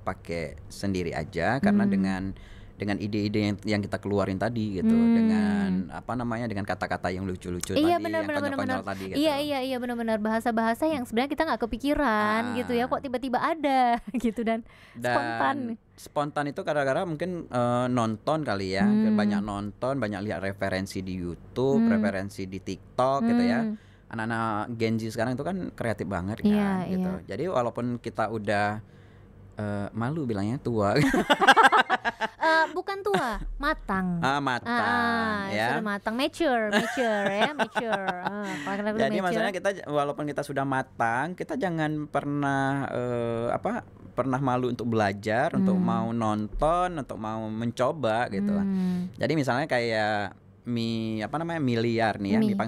pakai sendiri aja, karena dengan ide-ide yang kita keluarin tadi gitu, dengan dengan kata-kata yang lucu-lucu tadi, yang konyol-konyol tadi gitu. Iya benar-benar bahasa-bahasa yang sebenarnya kita nggak kepikiran gitu ya, kok tiba-tiba ada gitu dan spontan itu kadang-kadang mungkin nonton kali ya, banyak nonton, banyak lihat referensi di YouTube, referensi di TikTok gitu ya. Anak-anak Gen Z sekarang itu kan kreatif banget kan gitu. Jadi walaupun kita udah malu bilangnya tua. Bukan tua, matang. Matang ya. Sudah matang, mature ya, mature. Jadi maksudnya kita walaupun kita sudah matang, kita jangan pernah pernah malu untuk belajar, untuk mau nonton, untuk mau mencoba gitu lah. Jadi misalnya kayak mie liar nih ya, mie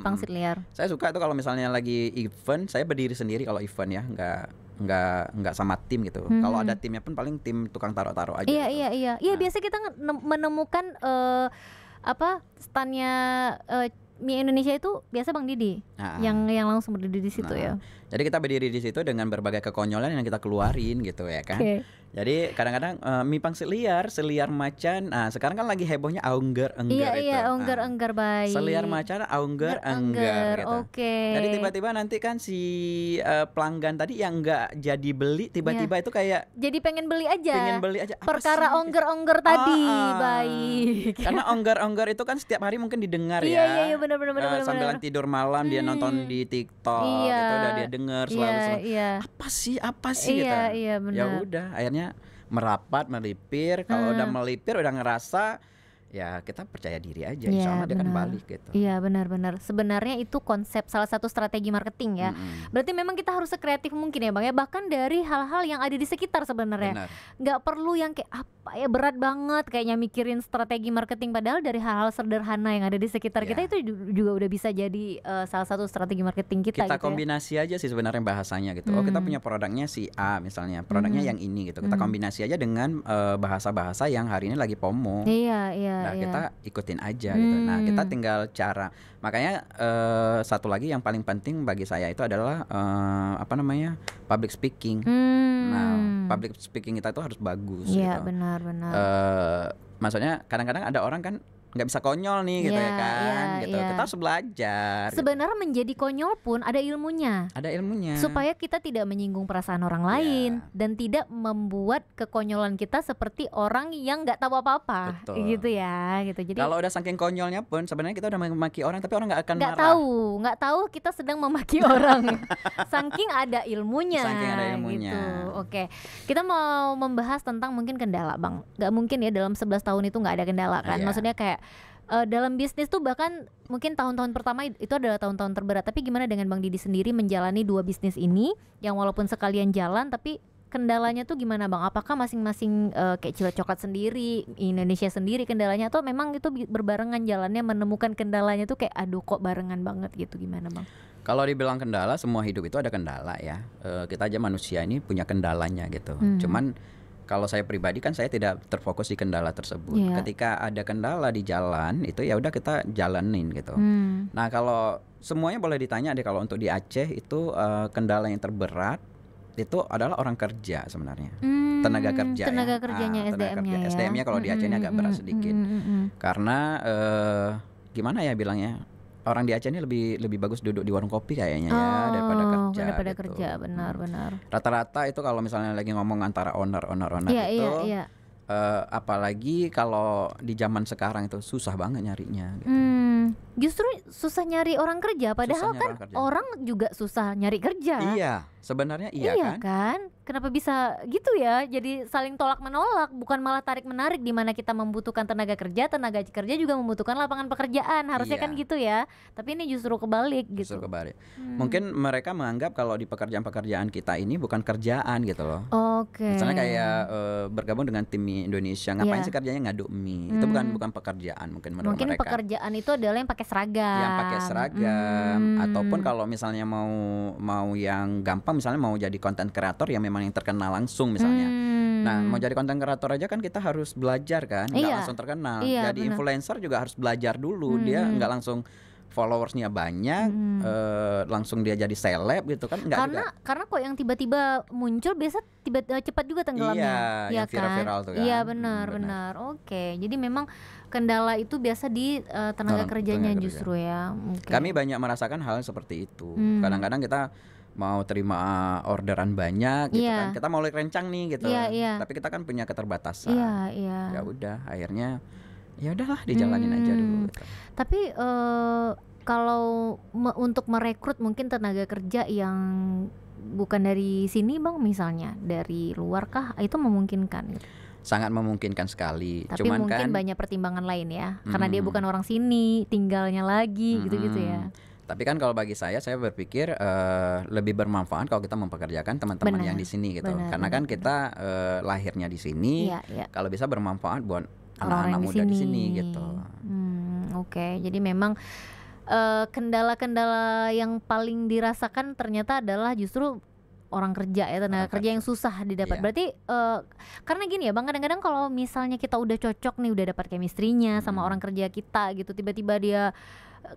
pangsit liar. Saya suka itu kalau misalnya lagi event, saya berdiri sendiri kalau event ya, nggak sama tim gitu. Kalau ada timnya pun paling tim tukang taruh-taruh aja. Iya, biasa kita menemukan standnya Mie Indonesia itu biasa Bang Didi Nah, yang langsung berdiri di situ nah, ya. jadi kita berdiri di situ dengan berbagai kekonyolan yang kita keluarin gitu ya kan. Oke. Jadi kadang-kadang mie pangsit liar, seliar macan. Nah, sekarang kan lagi hebohnya aungger Iya engger itu. iya, Nah, enggar baik. seliar macan aungger engger gitu. Oke. Jadi tiba-tiba nanti kan si pelanggan tadi yang nggak jadi beli Iya. tiba-tiba itu kayak Jadi pengen beli pengen aja. beli aja. Apa Perkara sih? ongger-ongger tadi, Ah, baik. Karena ongger-ongger itu kan setiap hari mungkin didengar Iya ya. iya iya, benar benar benar benar. Sambilan tidur malam dia nonton di TikTok Iya. gitu udah dia denger Iya selalu iya. apa sih gitu. Iya iya Ya benar. udah akhirnya merapat melipir, kalau udah melipir udah ngerasa ya kita percaya diri aja, Iya, insya Allah dia akan benar. balik gitu. Iya benar-benar. Sebenarnya itu konsep salah satu strategi marketing ya. Mm-mm. Berarti memang kita harus sekreatif mungkin ya Bang ya. Bahkan dari hal-hal yang ada di sekitar sebenarnya. Benar. Nggak perlu yang kayak apa ya berat banget kayaknya mikirin strategi marketing. Padahal dari hal-hal sederhana yang ada di sekitar Ya. kita itu juga udah bisa jadi salah satu strategi marketing kita Kita gitu ya. kombinasi aja sih sebenarnya bahasanya gitu. Oh kita punya produknya si A misalnya, produknya yang ini gitu. Kita kombinasi aja dengan bahasa-bahasa yang hari ini lagi promo. Iya iya Nah iya. kita ikutin aja gitu. Nah kita tinggal cara. Makanya satu lagi yang paling penting bagi saya itu adalah apa namanya public speaking. Nah public speaking kita itu harus bagus. Iya gitu. benar-benar. Maksudnya kadang-kadang ada orang kan nggak bisa konyol nih gitu Iya, ya kan. iya, Gitu. iya. Kita harus belajar. gitu. Sebenarnya menjadi konyol pun ada ilmunya. Ada ilmunya. Supaya kita tidak menyinggung perasaan orang Iya. lain dan tidak membuat kekonyolan kita seperti orang yang nggak tahu apa-apa, Betul. gitu ya, gitu. Jadi Kalau udah saking konyolnya pun sebenarnya kita udah memaki orang tapi orang nggak akan nggak marah. nggak tahu kita sedang memaki orang, saking ada ilmunya. Saking ada ilmunya. Gitu. Oke, kita mau membahas tentang mungkin kendala, Bang. Nggak mungkin ya dalam 11 tahun itu nggak ada kendala kan? Iya. Maksudnya kayak dalam bisnis tuh bahkan mungkin tahun-tahun pertama itu adalah tahun-tahun terberat. Tapi gimana dengan Bang Didi sendiri menjalani dua bisnis ini yang walaupun sekalian jalan tapi kendalanya tuh gimana Bang? Apakah masing-masing kayak Cilok Coklat sendiri, Indonesia sendiri kendalanya atau memang itu berbarengan jalannya menemukan kendalanya tuh kayak aduh kok barengan banget gitu, gimana Bang? Kalau dibilang kendala, semua hidup itu ada kendala ya. Kita aja manusia ini punya kendalanya gitu. Cuman kalau saya pribadi kan saya tidak terfokus di kendala tersebut. Iya. Ketika ada kendala di jalan itu ya udah kita jalanin gitu. Nah kalau semuanya boleh ditanya deh, kalau untuk di Aceh itu kendala yang terberat itu adalah orang kerja sebenarnya. Tenaga kerja Tenaga ya. kerjanya, Tenaga SDM-nya kerja. ya. SDM-nya kalau di Aceh ini agak berat sedikit. Karena gimana ya bilangnya, orang di Aceh ini lebih bagus duduk di warung kopi kayaknya ya daripada kerja. Daripada gitu. kerja, benar-benar. Rata-rata itu kalau misalnya lagi ngomong antara owner Iya itu, iya. apalagi kalau di zaman sekarang itu susah banget nyarinya. Gitu. Justru susah nyari orang kerja, padahal nyari kan orang kerja. orang juga susah nyari kerja. Iya, sebenarnya iya kan. kan? Kenapa bisa gitu ya? Jadi saling tolak menolak, bukan malah tarik menarik, di mana kita membutuhkan tenaga kerja juga membutuhkan lapangan pekerjaan. Harusnya Iya. kan gitu ya. Tapi ini justru kebalik gitu. Justru kebalik. Mungkin mereka menganggap kalau di pekerjaan-pekerjaan kita ini bukan kerjaan gitu loh. Oke. Misalnya kayak bergabung dengan tim mie Indonesia, ngapain Iya. sih kerjanya ngaduk mie? Itu bukan pekerjaan mungkin menurut Mungkin mereka. pekerjaan itu adalah yang pakai seragam. Yang pakai seragam, ataupun kalau misalnya mau yang gampang, misalnya mau jadi konten kreator yang memang yang terkenal langsung misalnya. Nah, mau jadi konten kreator aja kan kita harus belajar kan, nggak Iya. langsung terkenal. Iya, Jadi benar. influencer juga harus belajar dulu, dia nggak langsung followersnya banyak, langsung dia jadi seleb gitu kan, nggak juga. Karena kok yang tiba-tiba muncul biasa cepat juga tenggelamnya. Iya, yang viral-viral tuh kan. Iya benar. Oke, jadi memang kendala itu biasa di tenaga kerjanya tenaga kerja. justru ya. Oke. Kami banyak merasakan hal seperti itu. Kadang-kadang kita mau terima orderan banyak gitu Iya. kan, kita mau rencang nih gitu. Iya, iya. Tapi kita kan punya keterbatasan. Iya. Ya udah, akhirnya ya udahlah dijalanin aja dulu gitu. Tapi kalau untuk merekrut mungkin tenaga kerja yang bukan dari sini Bang, misalnya dari luar kah, itu memungkinkan gitu? Sangat memungkinkan sekali. Tapi Cuman mungkin kan banyak pertimbangan lain ya, karena dia bukan orang sini, tinggalnya lagi gitu-gitu ya. tapi kan kalau bagi saya berpikir lebih bermanfaat kalau kita mempekerjakan teman-teman Benar, yang di sini gitu. benar, Karena kan kita lahirnya di sini, Iya. kalau bisa bermanfaat buat Orang-orang anak-anak muda di sini gitu. Oke, jadi memang kendala-kendala yang paling dirasakan ternyata adalah justru orang kerja ya, tenaga Orang kerja yang kerja. susah didapat. Iya. Berarti karena gini ya Bang, kadang-kadang kalau misalnya kita udah cocok nih, udah dapat chemistry-nya sama orang kerja kita gitu, tiba-tiba dia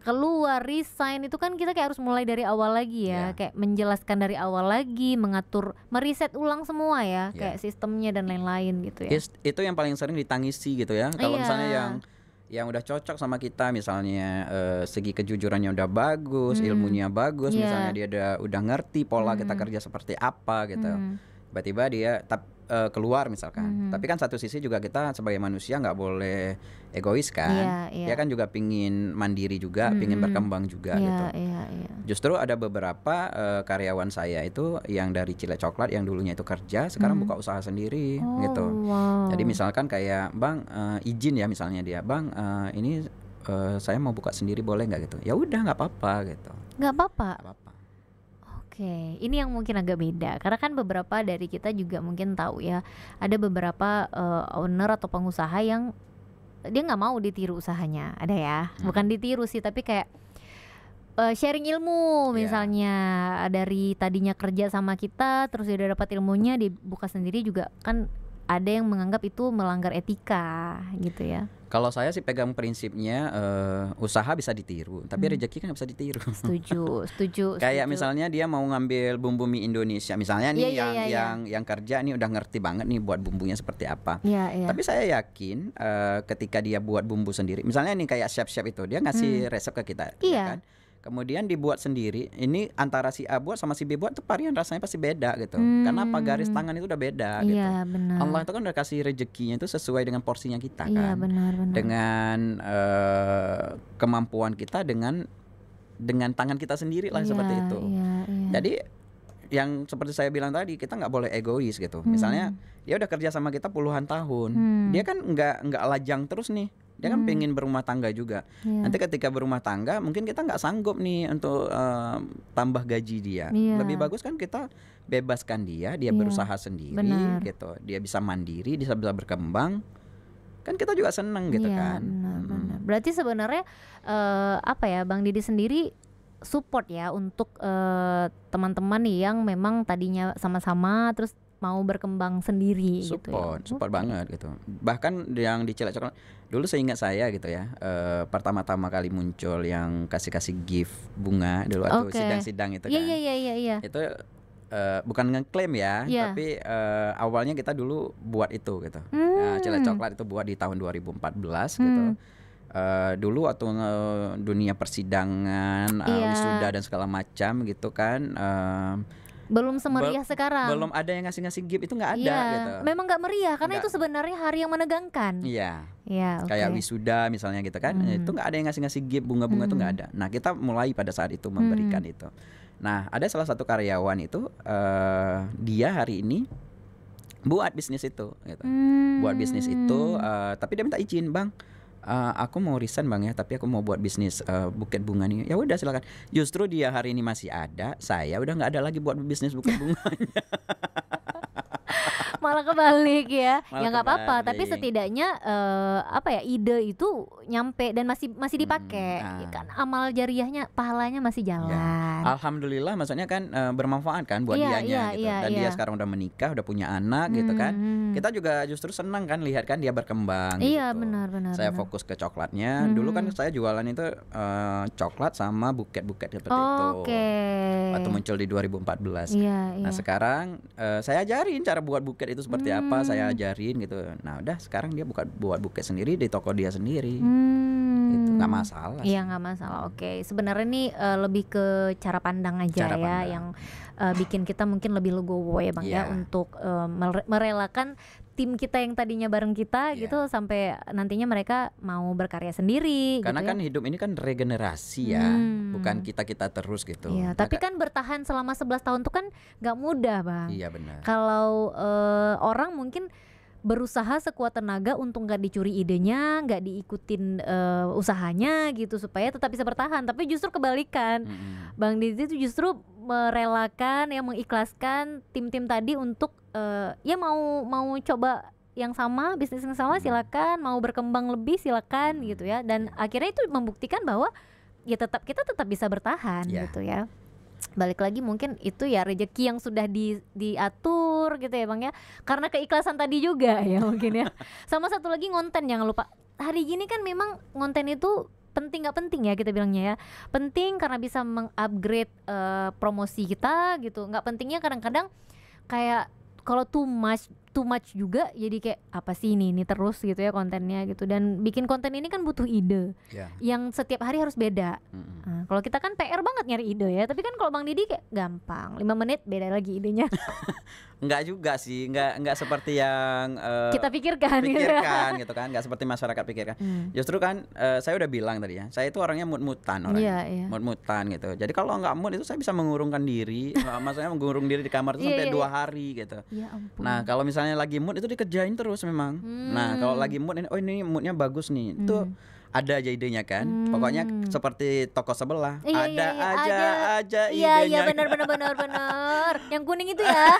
keluar resign, itu kan kita kayak harus mulai dari awal lagi ya, Iya. kayak menjelaskan dari awal lagi, mengatur, meriset ulang semua ya, Iya. kayak sistemnya dan lain-lain gitu ya. Itu yang paling sering ditangisi gitu ya. Kalau Iya. misalnya yang udah cocok sama kita, misalnya segi kejujurannya udah bagus, ilmunya bagus, Iya. misalnya dia udah ngerti pola kita kerja seperti apa gitu. Tiba-tiba dia keluar misalkan. Tapi kan satu sisi juga kita sebagai manusia nggak boleh egois kan. Iya, iya. Dia kan juga pingin mandiri juga, pingin berkembang juga gitu. Iya. Justru ada beberapa karyawan saya itu yang dari Cilek Coklat yang dulunya itu kerja, sekarang buka usaha sendiri gitu. Wow. Jadi misalkan kayak Bang, izin ya misalnya dia, Bang, ini saya mau buka sendiri boleh nggak gitu? Ya udah nggak apa-apa gitu. Nggak apa-apa. Nggak apa-apa. Oke, ini yang mungkin agak beda karena kan beberapa dari kita juga mungkin tahu ya, ada beberapa owner atau pengusaha yang dia nggak mau ditiru usahanya, ada ya, bukan ditiru sih tapi kayak sharing ilmu Iya. misalnya, dari tadinya kerja sama kita terus dia udah dapat ilmunya dibuka sendiri juga kan, ada yang menganggap itu melanggar etika gitu ya. Kalau saya sih pegang prinsipnya usaha bisa ditiru, tapi rezeki kan nggak bisa ditiru. Setuju. Kayak misalnya dia mau ngambil bumbu mie Indonesia, misalnya nih Iya. yang kerja nih udah ngerti banget nih buat bumbunya seperti apa. Iya. Tapi saya yakin ketika dia buat bumbu sendiri, misalnya nih kayak chef-chef itu, dia ngasih resep ke kita, Iya. ya kan? Kemudian dibuat sendiri, ini antara si A buat sama si B buat tuh varian rasanya pasti beda gitu. Karena apa, garis tangan itu udah beda gitu. Iya benar. Allah itu kan udah kasih rezekinya itu sesuai dengan porsinya kita kan. Iya benar. Dengan kemampuan kita, dengan tangan kita sendiri lah seperti itu. Iya. Jadi yang seperti saya bilang tadi, kita nggak boleh egois gitu. Misalnya dia udah kerja sama kita puluhan tahun, dia kan nggak lajang terus nih. Dia kan pengen berumah tangga juga. Iya. Nanti ketika berumah tangga mungkin kita nggak sanggup nih untuk tambah gaji dia. Iya. Lebih bagus kan kita bebaskan dia berusaha sendiri. Benar. Gitu. Dia bisa mandiri, dia bisa berkembang. Kan kita juga seneng gitu Iya, kan. benar. Berarti sebenarnya apa ya, Bang Didi sendiri support ya untuk teman-teman yang memang tadinya sama-sama terus mau berkembang sendiri gitu ya. Support banget gitu. Bahkan yang di Cilek Coklat dulu seingat saya gitu ya, pertama-tama kali muncul yang kasih gift bunga dulu waktu sidang-sidang itu kan. Iya. Itu bukan ngeklaim ya, Iya. tapi awalnya kita dulu buat itu gitu. Nah, Cilek Coklat itu buat di tahun 2014 gitu. Dulu waktu dunia persidangan, wisuda dan segala macam gitu kan, belum semeriah sekarang. belum ada yang ngasih gift, itu nggak ada gitu. Memang nggak meriah karena Nggak. itu sebenarnya hari yang menegangkan. Iya. Iya, Kayak oke. wisuda misalnya gitu kan, itu nggak ada yang ngasih gift, bunga-bunga itu nggak ada. Nah, kita mulai pada saat itu memberikan itu. Nah, ada salah satu karyawan itu dia hari ini buat bisnis itu gitu. Buat bisnis itu, tapi dia minta izin, Bang, aku mau resign Bang ya, tapi aku mau buat bisnis buket bunga nih. Ya udah silakan. Justru dia hari ini masih ada, saya udah nggak ada lagi buat bisnis buket bunganya. Malah kebalik ya. Malah Ya nggak apa-apa, tapi kebalik. setidaknya apa ya, ide itu nyampe dan masih dipakai. Ya kan amal jariahnya, pahalanya masih Ya. jalan. Alhamdulillah, maksudnya kan bermanfaat kan buat Iya, dianya gitu. Dan dia sekarang udah menikah, udah punya anak gitu kan. Kita juga justru senang kan lihat kan dia berkembang. Iya, gitu. benar. Saya fokus ke coklatnya. Dulu kan saya jualan itu coklat sama buket-buket seperti itu. Oke. Waktu muncul di 2014. Iya. Nah sekarang saya ajarin cara buat buket itu seperti apa, saya ajarin gitu. Nah udah sekarang dia buat buket sendiri di toko dia sendiri. Gitu. Nggak masalah sih. Iya, nggak masalah. Oke, sebenarnya ini lebih ke cara pandang aja Cara ya, pandang. yang bikin kita mungkin lebih legowo ya Bang ya, Iya. untuk merelakan tim kita yang tadinya bareng kita Iya. gitu sampai nantinya mereka mau berkarya sendiri Karena gitu kan hidup ini kan regenerasi ya, bukan kita terus gitu. ya. Iya, tapi kan bertahan selama 11 tahun tuh kan nggak mudah Bang. Iya benar. Kalau orang mungkin berusaha sekuat tenaga untuk nggak dicuri idenya, nggak diikutin usahanya gitu supaya tetap bisa bertahan. Tapi justru kebalikan, Bang Didi itu justru merelakan, yang mengikhlaskan tim-tim tadi untuk ya mau coba yang sama, bisnis yang sama silakan, mau berkembang lebih silakan gitu ya. Dan akhirnya itu membuktikan bahwa ya kita tetap bisa bertahan Ya. gitu ya. balik lagi mungkin itu ya rezeki yang sudah diatur gitu ya Bang ya, karena keikhlasan tadi juga ya mungkin ya. Sama satu lagi konten, jangan lupa hari gini kan memang konten itu penting nggak penting ya kita bilangnya ya, penting karena bisa mengupgrade promosi kita gitu. Nggak pentingnya kadang-kadang kayak kalau too much juga jadi kayak apa sih ini terus gitu ya kontennya gitu. Dan bikin konten ini kan butuh ide yang setiap hari harus beda. Nah, kalau kita kan PR banget nyari ide ya, tapi kan kalau Bang Didi kayak gampang, 5 menit beda lagi idenya. Enggak juga sih, enggak seperti yang kita pikirkan gitu kan, enggak seperti masyarakat pikirkan. Justru kan saya udah bilang tadi ya, saya itu orangnya mut-mutan orangnya. Mut-mutan gitu. Jadi kalau enggak mood itu saya bisa mengurungkan diri, maksudnya mengurung diri di kamar itu sampai 2 hari gitu. Ya ampun. Nah, kalau misalnya lagi mood itu dikerjain terus memang. Nah, kalau lagi mood ini, oh ini moodnya bagus nih. Itu ada aja idenya kan. Pokoknya seperti toko sebelah, ada aja idenya. Iya benar. Yang kuning itu ya.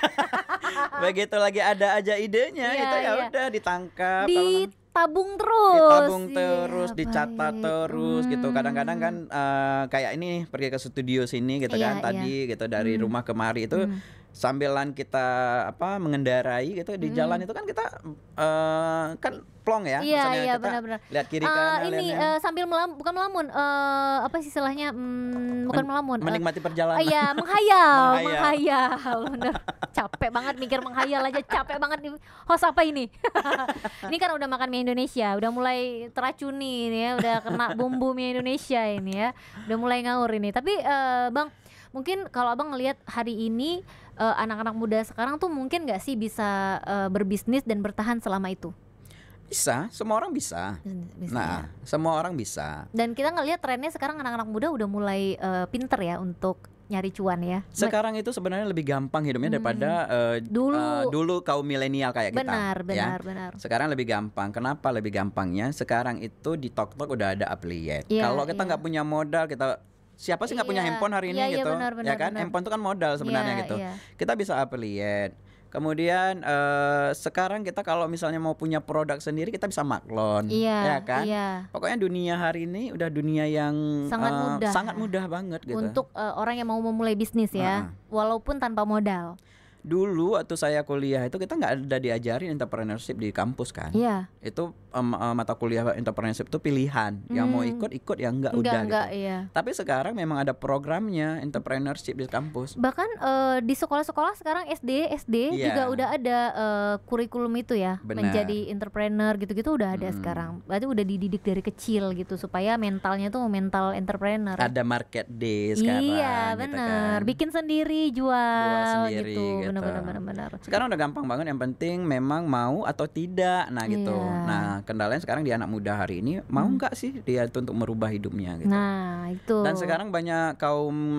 Begitu lagi ada aja idenya itu ya udah ditangkap, ditabung terus, dicatat terus gitu. Kadang-kadang kan kayak ini pergi ke studio sini gitu kan tadi gitu dari rumah kemari itu sambilan kita mengendarai gitu di jalan itu kan kita kan plong ya, maksudnya kita benar-benar lihat kiri kanan ini sambil bukan melamun apa sih istilahnya, bukan melamun, menikmati perjalanan. Iya, menghayal bener. Capek banget mikir menghayal aja, capek banget nih host apa ini. Ini kan udah makan mie Indonesia, udah mulai teracuni ini ya, udah kena bumbu mie Indonesia ini ya, udah mulai ngawur ini. Tapi Bang, mungkin kalau Abang ngelihat hari ini anak-anak muda sekarang tuh mungkin nggak sih bisa berbisnis dan bertahan selama itu? Bisa, semua orang bisa. Nah, semua orang bisa. Dan kita ngelihat trennya sekarang anak-anak muda udah mulai pinter ya untuk nyari cuan ya. Sekarang itu sebenarnya lebih gampang hidupnya daripada dulu kaum milenial kayak kita. Benar. Sekarang lebih gampang. Kenapa lebih gampangnya? Sekarang itu di TokTok udah ada affiliate. Kalau kita nggak punya modal, siapa sih nggak punya handphone hari ini gitu? Benar, ya kan, handphone itu kan modal sebenarnya gitu. Kita bisa affiliate. Kemudian sekarang kita kalau misalnya mau punya produk sendiri kita bisa maklon, ya kan? Pokoknya dunia hari ini udah dunia yang sangat mudah banget gitu. Untuk orang yang mau memulai bisnis ya, walaupun tanpa modal. Dulu waktu saya kuliah itu kita nggak ada diajarin entrepreneurship di kampus kan. Itu mata kuliah entrepreneurship itu pilihan. Yang mau ikut yang enggak udah gitu. Tapi sekarang memang ada programnya entrepreneurship di kampus. Bahkan di sekolah-sekolah sekarang SD juga udah ada kurikulum itu ya. Benar. Menjadi entrepreneur gitu-gitu udah ada sekarang. Berarti udah dididik dari kecil gitu supaya mentalnya tuh mental entrepreneur. Ada market day sekarang. Iya benar. Gitu kan. Bikin sendiri, jual sendiri, gitu. Benar. Sekarang udah gampang banget, yang penting memang mau atau tidak. Nah gitu. Nah, kendalanya sekarang di anak muda hari ini mau nggak sih dia tuh untuk merubah hidupnya gitu. Nah, itu. Dan sekarang banyak kaum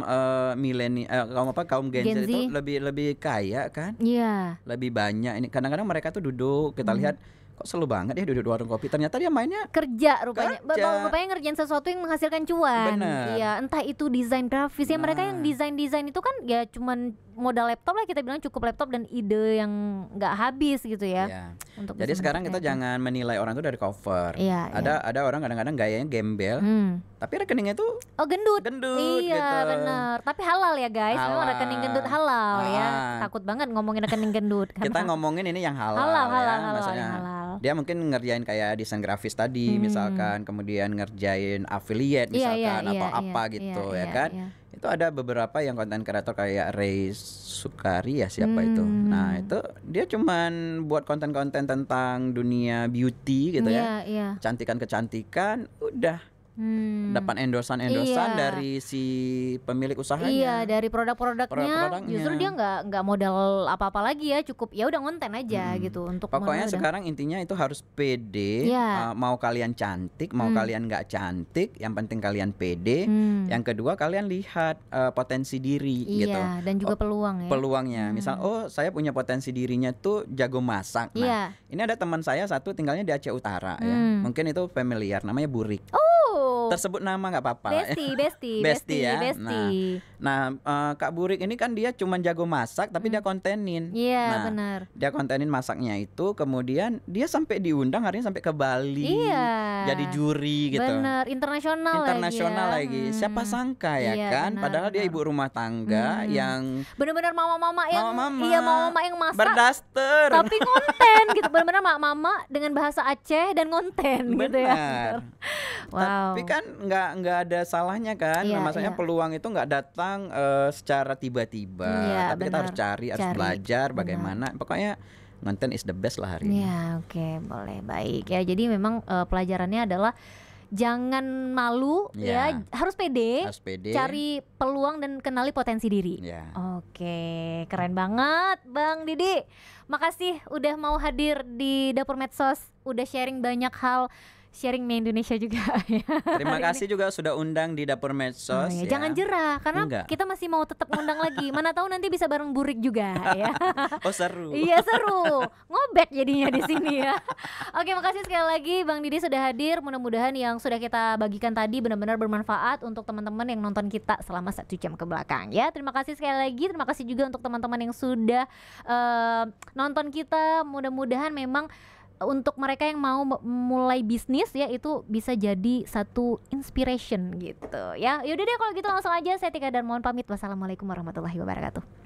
kaum Gen Z itu lebih kaya kan? Iya. Lebih banyak ini. Kadang-kadang mereka tuh duduk, kita lihat kok selalu banget ya duduk di warung kopi. Ternyata dia mainnya kerja rupanya. Rupanya ngerjain sesuatu yang menghasilkan cuan. Iya, entah itu desain grafis ya. Mereka yang desain itu kan ya cuman modal laptop lah, kita bilang cukup laptop dan ide yang nggak habis gitu ya. Untuk jadi sekarang kita jangan menilai orang itu dari cover. Ada orang kadang-kadang gayanya gembel, tapi rekeningnya tuh gendut. Iya gitu. Benar. Tapi halal ya guys. Memang rekening gendut halal ya. Takut banget ngomongin rekening gendut. Kita ngomongin ini yang halal ya. Maksudnya dia mungkin ngerjain kayak desain grafis tadi misalkan, kemudian ngerjain affiliate misalkan atau apa gitu ya kan. Itu ada beberapa yang konten kreator kayak Ray Sukari ya, siapa itu. Nah itu dia cuman buat konten-konten tentang dunia beauty gitu ya. Cantikan-kecantikan udah dapat endorsan dari si pemilik usahanya. Iya, dari produk-produknya. Justru dia nggak modal apa-apa lagi ya, cukup ya udah konten aja gitu untuk. Pokoknya sekarang intinya itu harus pede. Mau kalian cantik, mau kalian nggak cantik, yang penting kalian pede. Yang kedua kalian lihat potensi diri gitu. Dan juga peluang ya. Peluangnya, misal saya punya potensi dirinya tuh jago masak. Nah, ini ada teman saya satu tinggalnya di Aceh Utara ya. Mungkin itu familiar, namanya Burik. tersebut nama nggak apa-apa lah ya. Besti Ya. Besti. Nah, Kak Burik ini kan dia cuman jago masak tapi dia kontenin. Iya, Nah, benar. dia kontenin masaknya itu, kemudian dia sampai diundang hari ini sampai ke Bali. Iya. Jadi juri gitu. Bener, internasional lagi. Siapa sangka ya Iya, kan? benar, Padahal dia benar. ibu rumah tangga yang bener-bener mama-mama yang mama-mama iya mama-mama yang masak berdaster. tapi ngonten gitu, bener-bener mama dengan bahasa Aceh dan ngonten gitu ya. Benar. Wow. Tapi kan nggak ada salahnya kan, Iya, maksudnya iya. peluang itu nggak datang secara tiba-tiba, Iya, tapi kita harus benar. harus Cari, belajar benar. bagaimana. Pokoknya ngonten is the best lah hari ini. Ya, oke, boleh, baik ya. Jadi memang pelajarannya adalah jangan malu Ya. ya, harus pede, Harus pede. cari peluang dan kenali potensi diri. Ya. Oke, keren banget Bang Didi. Makasih udah mau hadir di Dapur Medsos, udah sharing banyak hal, sharing mie Indonesia juga ya. Terima hari kasih juga sudah undang di Dapur Oh, Medsos. ya. ya. Jangan jerah karena Enggak. kita masih mau tetap ngundang lagi. Mana tahu nanti bisa bareng Burik juga ya. Oh seru. Iya seru, ngobek jadinya di sini ya. Oke, makasih sekali lagi Bang Didi sudah hadir. Mudah-mudahan yang sudah kita bagikan tadi benar-benar bermanfaat untuk teman-teman yang nonton kita selama 1 jam ke belakang ya. Terima kasih sekali lagi. Terima kasih juga untuk teman-teman yang sudah nonton kita. Mudah-mudahan memang untuk mereka yang mau mulai bisnis ya, itu bisa jadi satu inspiration gitu ya. Yaudah deh kalau gitu langsung aja saya Tika dan mohon pamit. Wassalamualaikum warahmatullahi wabarakatuh.